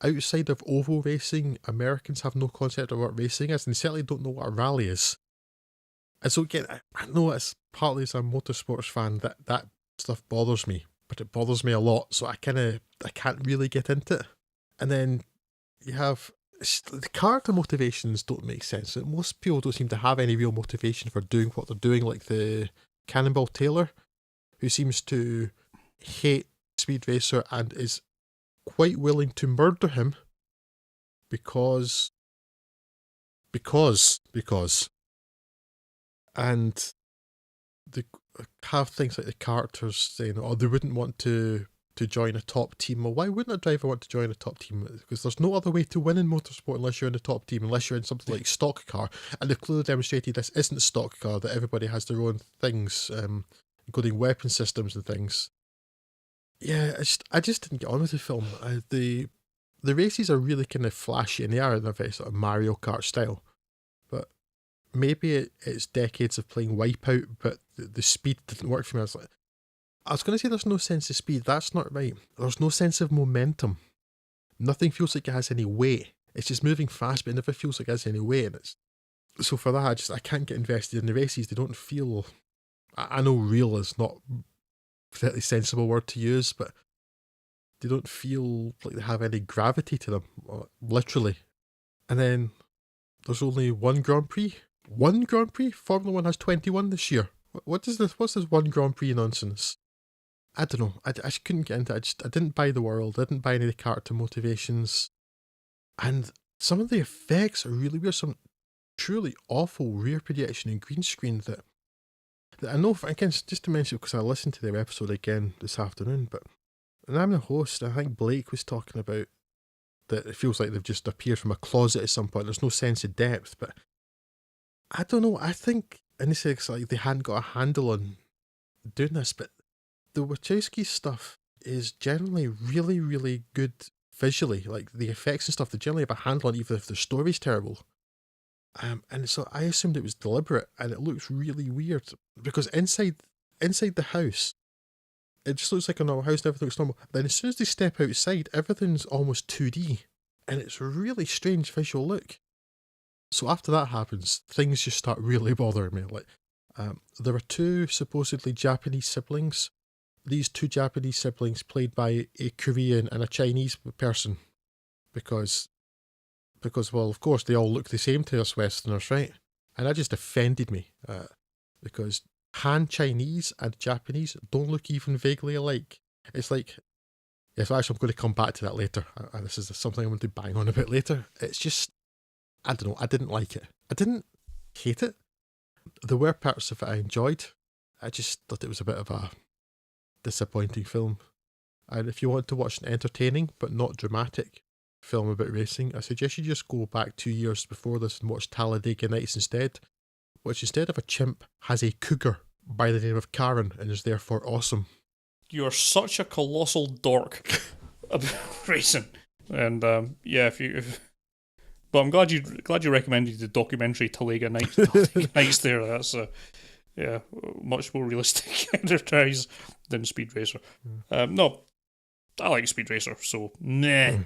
outside of oval racing, Americans have no concept of what racing is, and they certainly don't know what a rally is. And so, again, I know it's partly as a motorsports fan that stuff bothers me, but it bothers me a lot, so I can't really get into it. And then you have the character motivations don't make sense. Most people don't seem to have any real motivation for doing what they're doing, like the Cannonball Taylor, who seems to hate Speed Racer and is quite willing to murder him because. And they have things like the characters saying, oh, they wouldn't want to join a top team. Well, why wouldn't a driver want to join a top team? Because there's no other way to win in motorsport unless you're in the top team, unless you're in something like stock car. And they've clearly demonstrated this isn't a stock car, that everybody has their own things, including weapon systems and things. Yeah, I just didn't get on with the film. The races are really kind of flashy, and they are in a very sort of Mario Kart style. But maybe it's decades of playing Wipeout, but the speed didn't work for me. I was going to say there's no sense of speed. That's not right. There's no sense of momentum. Nothing feels like it has any weight. It's just moving fast, but it never feels like it has any weight. And so for that, I can't get invested in the races. They don't feel... I know real is not a particularly sensible word to use, but they don't feel like they have any gravity to them, literally. And then there's only one Grand Prix. One Grand Prix? Formula One has 21 this year. What's this one Grand Prix nonsense? I don't know. I couldn't get into it. I didn't buy the world. I didn't buy any of the character motivations. And some of the effects are really weird. Some truly awful rear projection and green screen that I know, again, just to mention, because I listened to their episode again this afternoon, but and I'm the host, I think Blake was talking about that it feels like they've just appeared from a closet at some point. There's no sense of depth, but I don't know. I think, and they say it's like they hadn't got a handle on doing this, but the Wachowski stuff is generally really, really good visually. Like the effects and stuff, they generally have a handle on, even if the story's terrible. And so I assumed it was deliberate, and it looks really weird because inside the house, it just looks like a normal house and everything looks normal. Then as soon as they step outside, everything's almost 2D, and it's a really strange visual look. So after that happens, things just start really bothering me. Like, there are two supposedly Japanese siblings. These two Japanese siblings played by a Korean and a Chinese person, because well, of course, they all look the same to us Westerners, right? And that just offended me, because Han Chinese and Japanese don't look even vaguely alike. It's like, yes, actually, I'm going to come back to that later. This is something I'm going to bang on a bit later. It's just, I don't know, I didn't like it. I didn't hate it. There were parts of it I enjoyed. I just thought it was a bit of a disappointing film. And if you want to watch an entertaining but not dramatic film about racing, I suggest you just go back 2 years before this and watch Talladega Nights instead, which instead of a chimp has a cougar by the name of Karen and is therefore awesome. You're such a colossal dork about racing, and but I'm glad you recommended the documentary Talladega Nights there. That's much more realistic enterprise than Speed Racer. No, I like Speed Racer, so meh.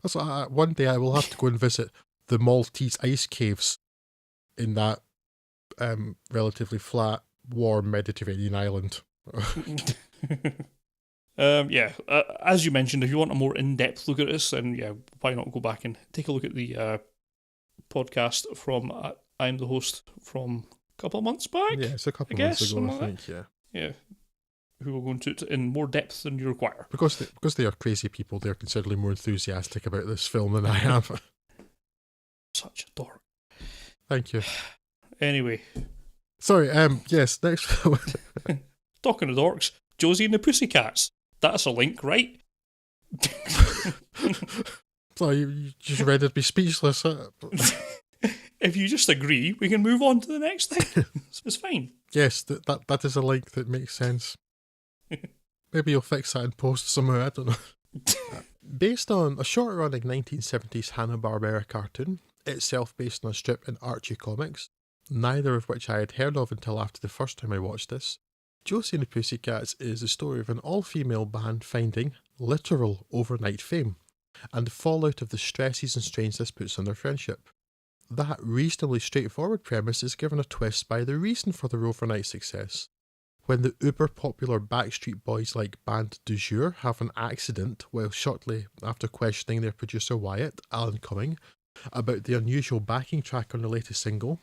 So one day I will have to go and visit the Maltese ice caves in that relatively flat, warm Mediterranean island. As you mentioned, if you want a more in-depth look at this, then why not go back and take a look at the podcast from I'm the Host from a couple of months back? Yeah, it's a couple of months ago, I think, yeah. Yeah. who will go into it in more depth than you require. Because they are crazy people, they're considerably more enthusiastic about this film than I am. Such a dork. Thank you. Anyway. Sorry, yes, next film. Talking of dorks, Josie and the Pussycats. That's a link, right? Sorry, you just rendered me speechless. If you just agree, we can move on to the next thing. It's fine. Yes, that is a link that makes sense. Maybe you'll fix that in post somewhere, I don't know. Based on a short-running 1970s Hanna-Barbera cartoon, itself based on a strip in Archie Comics, neither of which I had heard of until after the first time I watched this, Josie and the Pussycats is the story of an all-female band finding literal overnight fame, and the fallout of the stresses and strains this puts on their friendship. That reasonably straightforward premise is given a twist by the reason for their overnight success. When the uber-popular Backstreet Boys-like band Du Jour have an accident while shortly after questioning their producer Wyatt, Alan Cumming, about the unusual backing track on the latest single,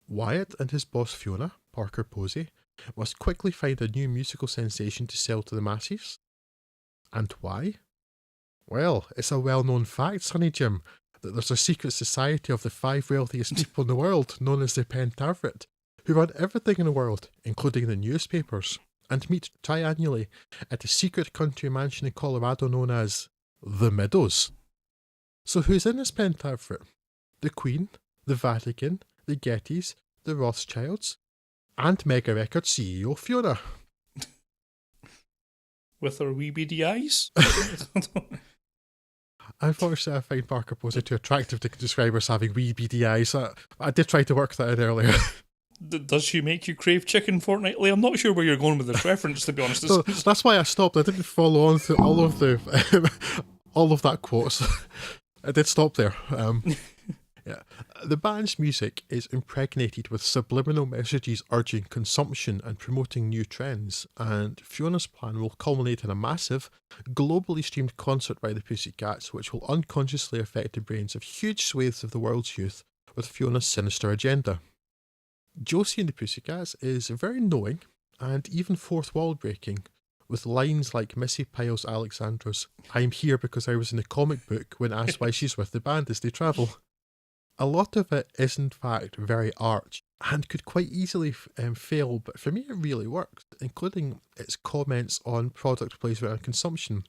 Wyatt and his boss Fiona, Parker Posey, must quickly find a new musical sensation to sell to the masses. And why? Well, it's a well-known fact, Sonny Jim, that there's a secret society of the 5 wealthiest people in the world, known as the Pentaveret, who run everything in the world, including the newspapers, and meet triannually at a secret country mansion in Colorado known as the Meadows. So who's in this Pentaveret? The Queen, the Vatican, the Gettys, the Rothschilds, and Mega Records CEO Fiona. With her wee beady eyes? Unfortunately, I find Parker Posey too attractive to describe her as having wee beady eyes. I did try to work that in earlier. Does she make you crave chicken fortnightly? I'm not sure where you're going with this reference, to be honest. So that's why I stopped. I didn't follow on to all of the all of that quotes. I did stop there. Yeah. The band's music is impregnated with subliminal messages urging consumption and promoting new trends, and Fiona's plan will culminate in a massive, globally streamed concert by the Pussycats, which will unconsciously affect the brains of huge swathes of the world's youth with Fiona's sinister agenda. Josie and the Pussycats is very knowing and even fourth wall breaking, with lines like Missy Pyle's Alexandra's "I'm here because I was in the comic book" when asked why she's with the band as they travel. A lot of it is in fact very arch and could quite easily fail, but for me it really works, including its comments on product placement and consumption,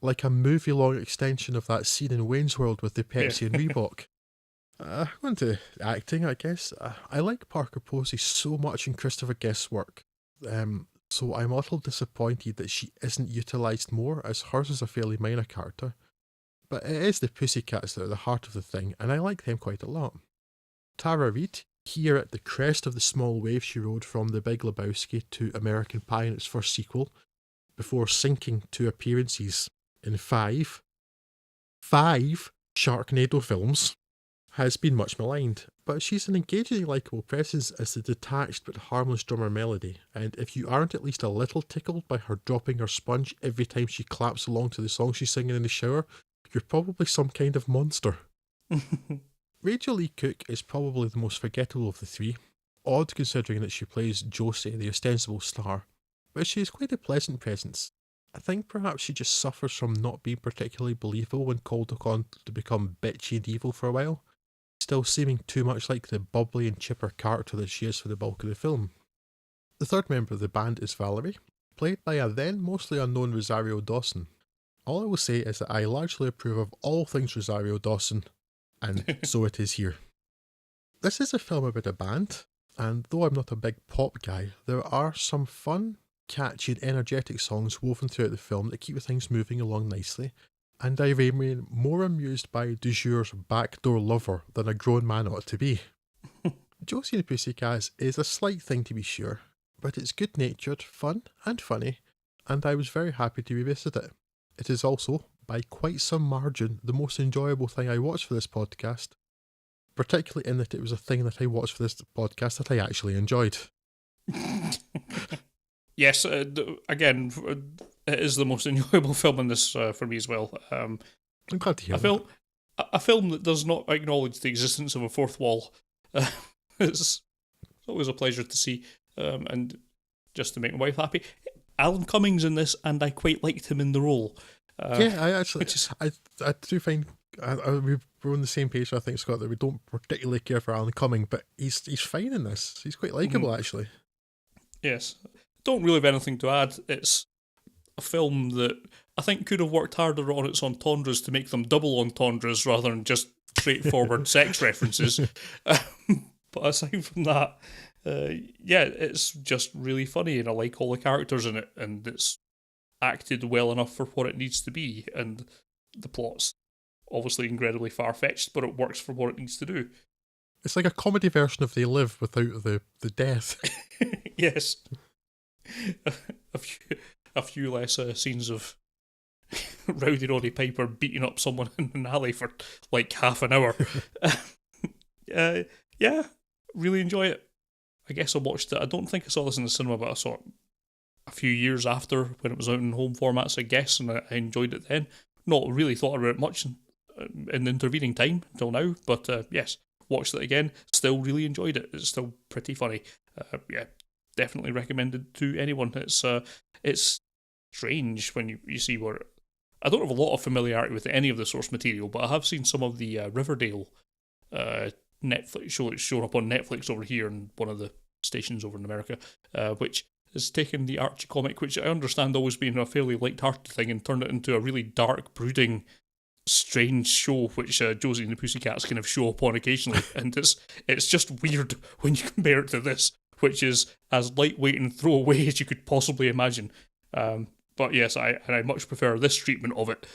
like a movie-long extension of that scene in Wayne's World with the Pepsi and Reebok. On to acting, I guess. I like Parker Posey so much in Christopher Guest's work, so I'm a little disappointed that she isn't utilised more, as hers is a fairly minor character. But it is the Pussycats that are the heart of the thing, and I like them quite a lot. Tara Reid, here at the crest of the small wave she rode from The Big Lebowski to American Pie in its first sequel, before sinking to appearances in five Sharknado films, has been much maligned, but she's an engagingly likeable presence as the detached but harmless drummer Melody, and if you aren't at least a little tickled by her dropping her sponge every time she claps along to the song she's singing in the shower, you're probably some kind of monster. Rachel Lee Cook is probably the most forgettable of the three, odd considering that she plays Josie, the ostensible star, but she is quite a pleasant presence. I think perhaps she just suffers from not being particularly believable when called upon to become bitchy and evil for a while, still seeming too much like the bubbly and chipper character that she is for the bulk of the film. The third member of the band is Valerie, played by a then mostly unknown Rosario Dawson. All I will say is that I largely approve of all things Rosario Dawson, and so it is here. This is a film about a band, and though I'm not a big pop guy, there are some fun, catchy and energetic songs woven throughout the film that keep things moving along nicely, and I remain more amused by Du Jour's backdoor lover than a grown man ought to be. Josie and the Pussycats is a slight thing to be sure, but it's good-natured, fun and funny, and I was very happy to revisit it. It is also, by quite some margin, the most enjoyable thing I watched for this podcast, particularly in that it was a thing that I watched for this podcast that I actually enjoyed. Yes, again, it is the most enjoyable film in this for me as well. I'm glad to hear that. A film that does not acknowledge the existence of a fourth wall. It's always a pleasure to see, and just to make my wife happy. Alan Cumming's in this, and I quite liked him in the role. Yeah, I actually, I do find we're on the same page. I think, Scott, that we don't particularly care for Alan Cumming, but he's fine in this. He's quite likable, actually. Yes, don't really have anything to add. It's a film that I think could have worked harder on its entendres to make them double entendres rather than just straightforward sex references. But aside from that, yeah, it's just really funny, and I like all the characters in it, and it's acted well enough for what it needs to be, and the plot's obviously incredibly far-fetched, but it works for what it needs to do. It's like a comedy version of They Live without the death. Yes. A few less scenes of Rowdy Roddy Piper beating up someone in an alley for like half an hour. Yeah, really enjoy it. I guess I watched it. I don't think I saw this in the cinema, but I saw it a few years after when it was out in home formats, I guess, and I enjoyed it then. Not really thought about it much in the intervening time until now, but yes, watched it again. Still really enjoyed it. It's still pretty funny. Yeah, definitely recommended to anyone. It's strange when you see where I don't have a lot of familiarity with any of the source material, but I have seen some of the Riverdale Netflix show that's shown up on Netflix over here and one of the stations over in America, which has taken the Archie comic, which I understand always been a fairly light-hearted thing, and turned it into a really dark, brooding, strange show, which Josie and the Pussycats kind of show up on occasionally, and it's just weird when you compare it to this, which is as lightweight and throwaway as you could possibly imagine. But yes, I much prefer this treatment of it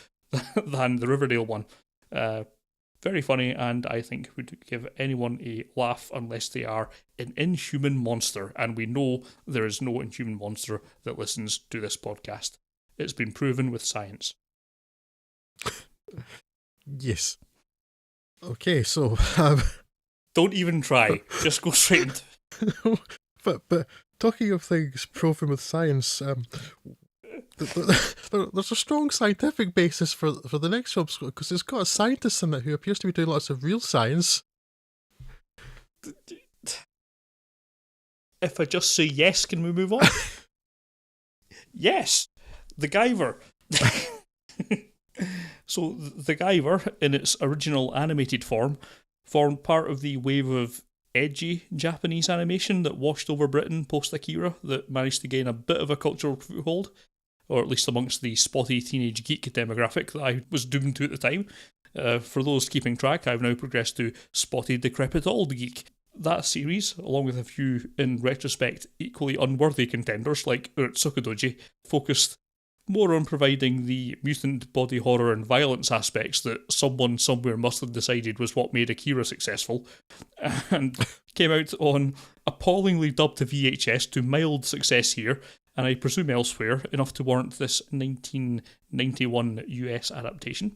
than the Riverdale one. Very funny, and I think would give anyone a laugh unless they are an inhuman monster, and we know there is no inhuman monster that listens to this podcast. It's been proven with science. Yes. Okay, so don't even try. Just go straight into But talking of things proven with science, there's a strong scientific basis for the next film, because it's got a scientist in it who appears to be doing lots of real science. If I just say yes, can we move on? Yes, the Guyver. So the Guyver, in its original animated form, formed part of the wave of edgy Japanese animation that washed over Britain post-Akira that managed to gain a bit of a cultural foothold, or at least amongst the spotty teenage geek demographic that I was doomed to at the time. For those keeping track, I've now progressed to spotty decrepit old geek. That series, along with a few, in retrospect, equally unworthy contenders like Urotsukidoji, focused more on providing the mutant body horror and violence aspects that someone somewhere must have decided was what made Akira successful, and came out on appallingly dubbed to VHS to mild success here, and I presume elsewhere, enough to warrant this 1991 US adaptation.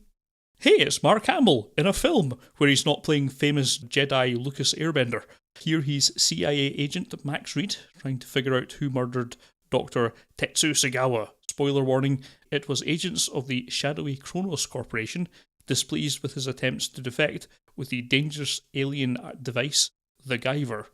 Hey, it's Mark Hamill in a film where he's not playing famous Jedi Lucas Airbender. Here he's CIA agent Max Reed, trying to figure out who murdered Dr. Tetsu Sagawa. Spoiler warning, it was agents of the shadowy Kronos Corporation, displeased with his attempts to defect with the dangerous alien device, the Guyver.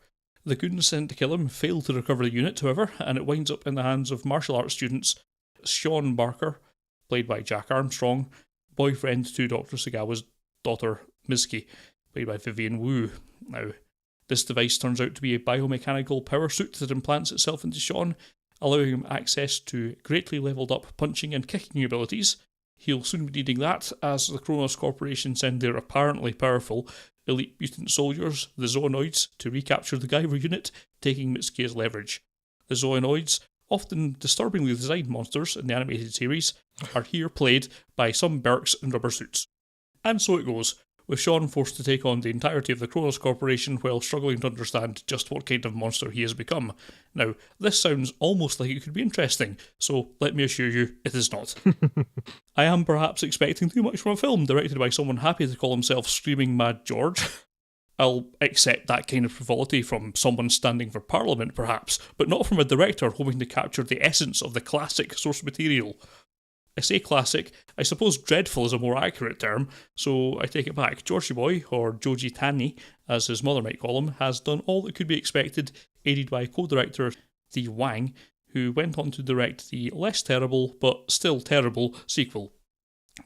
The goons sent to kill him fail to recover the unit, however, and it winds up in the hands of martial arts students Sean Barker, played by Jack Armstrong, boyfriend to Dr. Sagawa's daughter, Mizuki, played by Vivian Wu. Now, this device turns out to be a biomechanical power suit that implants itself into Sean, allowing him access to greatly levelled up punching and kicking abilities. He'll soon be needing that as the Kronos Corporation send their apparently powerful elite mutant soldiers, the Zoonoids, to recapture the Guyver unit, taking Mitsuki as leverage. The Zoonoids, often disturbingly designed monsters in the animated series, are here played by some Berks in rubber suits. And so it goes, with Sean forced to take on the entirety of the Kronos Corporation while struggling to understand just what kind of monster he has become. Now, this sounds almost like it could be interesting, so let me assure you, it is not. I am perhaps expecting too much from a film directed by someone happy to call himself Screaming Mad George. I'll accept that kind of frivolity from someone standing for Parliament, perhaps, but not from a director hoping to capture the essence of the classic source material. I say classic, I suppose dreadful is a more accurate term, so I take it back. Georgie Boy, or Joji Tani, as his mother might call him, has done all that could be expected, aided by co-director Thi Wang, who went on to direct the less terrible, but still terrible, sequel.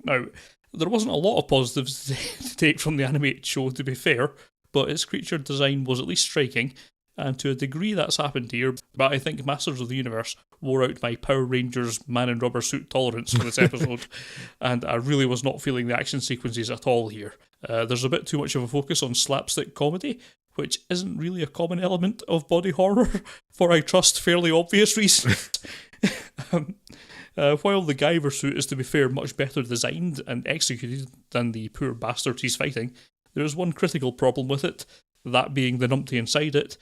Now, there wasn't a lot of positives to take from the animated show, to be fair, but its creature design was at least striking, and to a degree that's happened here, but I think Masters of the Universe wore out my Power Rangers man in rubber suit tolerance for this episode, and I really was not feeling the action sequences at all here. There's a bit too much of a focus on slapstick comedy, which isn't really a common element of body horror, for I trust fairly obvious reasons. While the Guyver suit is, to be fair, much better designed and executed than the poor bastards he's fighting, there is one critical problem with it, that being the numpty inside it.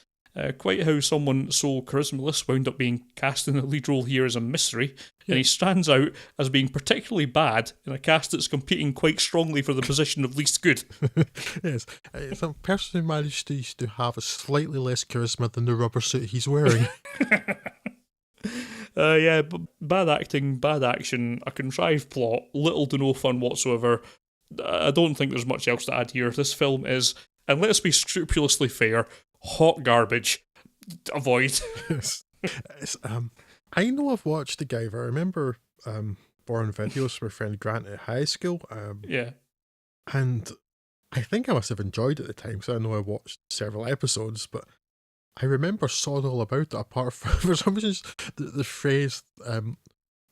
Quite how someone so charismaless wound up being cast in the lead role here is a mystery, and he stands out as being particularly bad in a cast that's competing quite strongly for the position of least good. Yes, it's a person who managed to have a slightly less charisma than the rubber suit he's wearing. Yeah, but bad acting, bad action, a contrived plot, little to no fun whatsoever. I don't think there's much else to add here. This film is, and let's be scrupulously fair, hot garbage. Avoid. I know I've watched the Guyver. I remember borrowing videos from my friend Grant at high school. Yeah. And I think I must have enjoyed it at the time, because I know I watched several episodes, but I remember sod all about it, apart from, for some reason, the phrase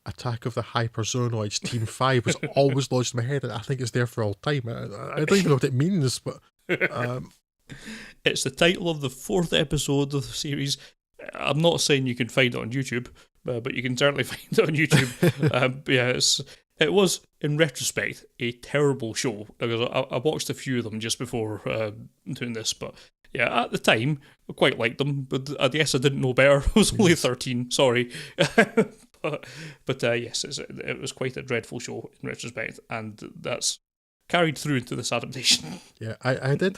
Attack of the Hyperzonoids Team 5 was always lodged in my head, and I think it's there for all time. I don't even know what it means, but... It's the title of the 4th episode of the series. I'm not saying you can find it on YouTube, but you can certainly find it on YouTube. Yeah, it was, in retrospect, a terrible show, because I watched a few of them just before doing this, but yeah, at the time, I quite liked them, but I guess I didn't know better. I was only 13, sorry. But yes, it was quite a dreadful show in retrospect, and that's carried through into this adaptation. Yeah, I did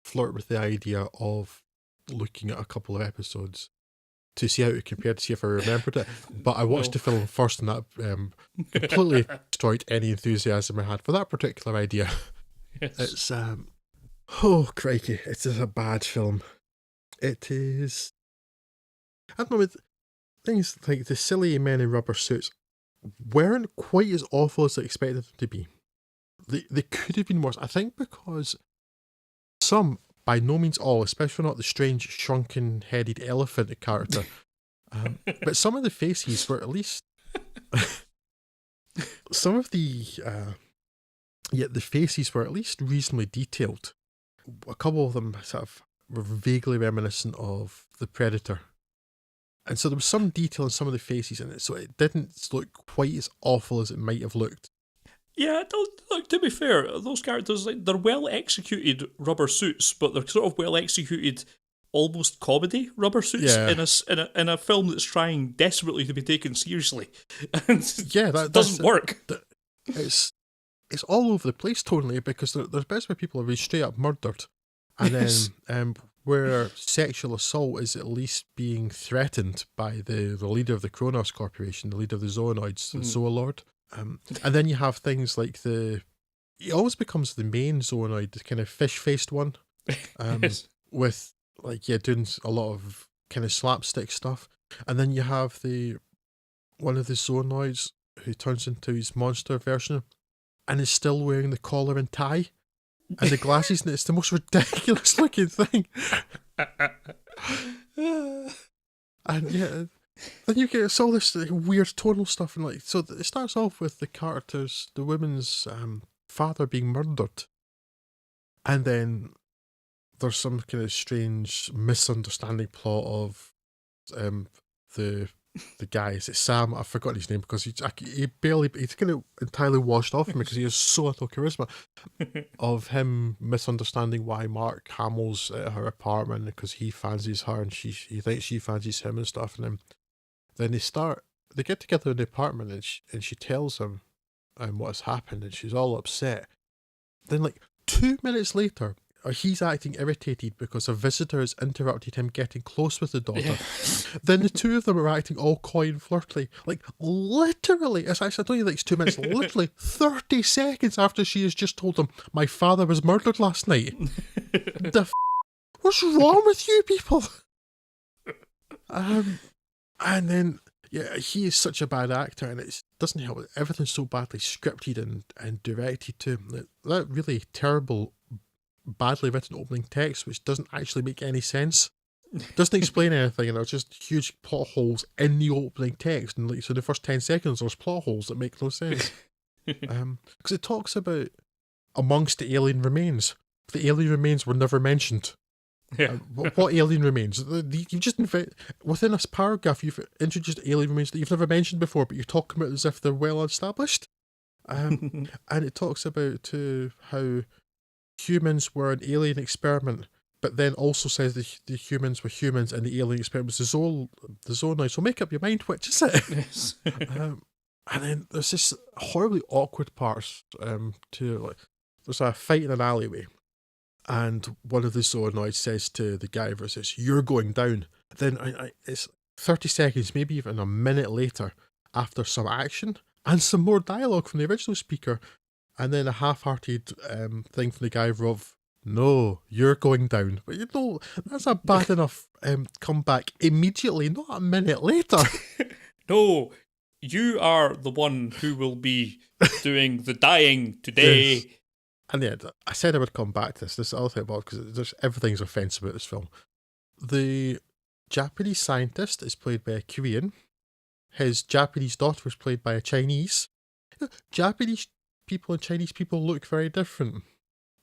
flirt with the idea of looking at a couple of episodes to see how it compared, to see if I remembered it. But I watched the film first, and that completely destroyed any enthusiasm I had for that particular idea. Yes. It's oh crikey, it's a bad film. It is. I don't know. Things like the silly men in rubber suits weren't quite as awful as I expected them to be. They could have been worse. I think because some, by no means all, especially not the strange shrunken-headed elephant character, but some of the faces were at least... some of the faces were at least reasonably detailed. A couple of them sort of were vaguely reminiscent of the Predator. And so there was some detail in some of the faces in it, so it didn't look quite as awful as it might have looked. Yeah, look, to be fair, those characters, they're well-executed rubber suits, but they're sort of well-executed, almost comedy rubber suits in a film that's trying desperately to be taken seriously. And that doesn't work. It's all over the place tonally, because there's bits where people are really straight up murdered, and then where sexual assault is at least being threatened by the leader of the Kronos Corporation, the leader of the Zoonoids, the Zoolord. And then you have things like it always becomes the main Zoonoid, the kind of fish-faced one, with doing a lot of kind of slapstick stuff. And then you have one of the Zoonoids who turns into his monster version and is still wearing the collar and tie and the glasses, and it's the most ridiculous looking thing. And yeah, then you get all this weird tonal stuff, and so it starts off with the characters, the woman's father being murdered, and then there's some kind of strange misunderstanding plot of the guy. Is it Sam? I've forgotten his name because he's kind of entirely washed off me because he has so little charisma. Of him misunderstanding why Mark Hamill's at her apartment because he fancies her and he thinks she fancies him and stuff, and then they get together in the apartment and she tells him what has happened, and she's all upset. Then 2 minutes later, he's acting irritated because a visitor has interrupted him getting close with the daughter. Yeah. Then the two of them are acting all coy and flirty. Literally, I don't even think it's 2 minutes, literally 30 seconds after she has just told him, my father was murdered last night. What's wrong with you people? And then, yeah, he is such a bad actor, and it doesn't help. Everything's so badly scripted and directed to that really terrible, badly written opening text, which doesn't actually make any sense. Doesn't explain anything, and there's just huge plot holes in the opening text. And so the first 10 seconds, there's plot holes that make no sense. Because it talks about amongst the alien remains. The alien remains were never mentioned. Yeah. What alien remains? You just within this paragraph, you've introduced alien remains that you've never mentioned before, but you're talking about as if they're well established. And it talks about how humans were an alien experiment, but then also says the humans were humans and the alien experiment was the zoonoid. So make up your mind, which is it? Yes. And then there's this horribly awkward part there's a fight in an alleyway, and one of the zoonoids says to the Guyver, says, "You're going down." Then it's 30 seconds, maybe even a minute later, after some action and some more dialogue from the original speaker, and then a half-hearted thing from the Guyver of, "No, you're going down." But that's a bad enough comeback immediately, not a minute later. No, you are the one who will be doing the dying today. Yes. And yeah, I said I would come back to this. This is the other thing about, because everything's offensive about this film. The Japanese scientist is played by a Korean. His Japanese daughter was played by a Chinese. Japanese people and Chinese people look very different.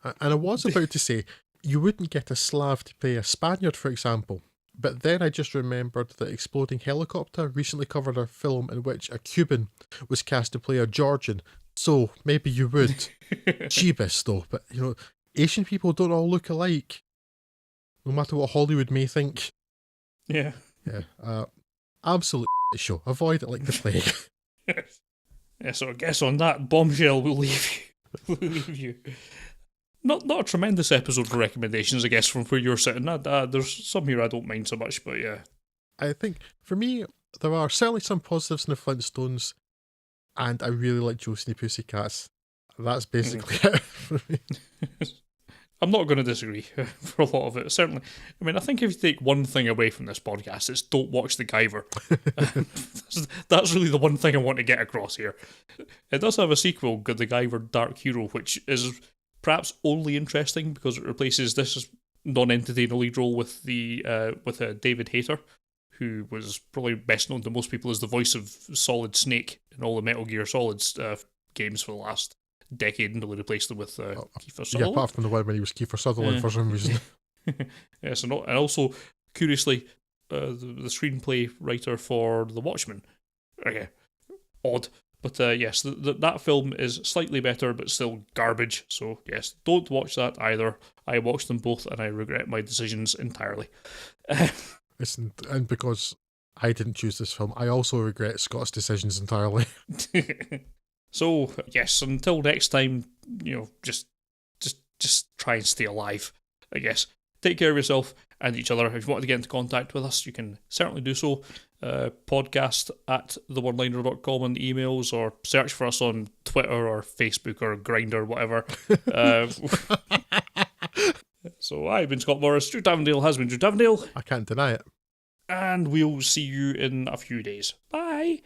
And I was about to say, you wouldn't get a Slav to play a Spaniard, for example. But then I just remembered that Exploding Helicopter recently covered a film in which a Cuban was cast to play a Georgian. So maybe you would. Jeebus, though. But, Asian people don't all look alike. No matter what Hollywood may think. Yeah. Yeah. Absolute show. Avoid it like the plague. Yeah, so I guess on that bombshell we'll leave you. Not a tremendous episode for recommendations, I guess, from where you're sitting. There's some here I don't mind so much, but yeah. I think, for me, there are certainly some positives in the Flintstones, and I really like Josie and the Pussycats. That's basically it for me. I'm not going to disagree for a lot of it. Certainly, I mean, I think if you take one thing away from this podcast, it's don't watch the Guyver. That's really the one thing I want to get across here. It does have a sequel, The Guyver Dark Hero, which is perhaps only interesting because it replaces this non-entity in a lead role with David Hayter, who was probably best known to most people as the voice of Solid Snake in all the Metal Gear Solid games for the last decade, and really replaced them with Kiefer Sutherland. Yeah, apart from the one when he was Kiefer Sutherland for some reason. Yes, and also, curiously, the screenplay writer for The Watchmen. Okay, odd. But yes, that film is slightly better, but still garbage. So yes, don't watch that either. I watched them both, and I regret my decisions entirely. Listen, and because I didn't choose this film, I also regret Scott's decisions entirely. So yes, until next time, just try and stay alive, I guess. Take care of yourself and each other. If you want to get into contact with us, you can certainly do so. Podcast at theoneliner.com on the emails, or search for us on Twitter or Facebook or Grindr, whatever. So I've been Scott Morris. Drew Davendale has been Drew Davendale. I can't deny it. And we'll see you in a few days. Bye.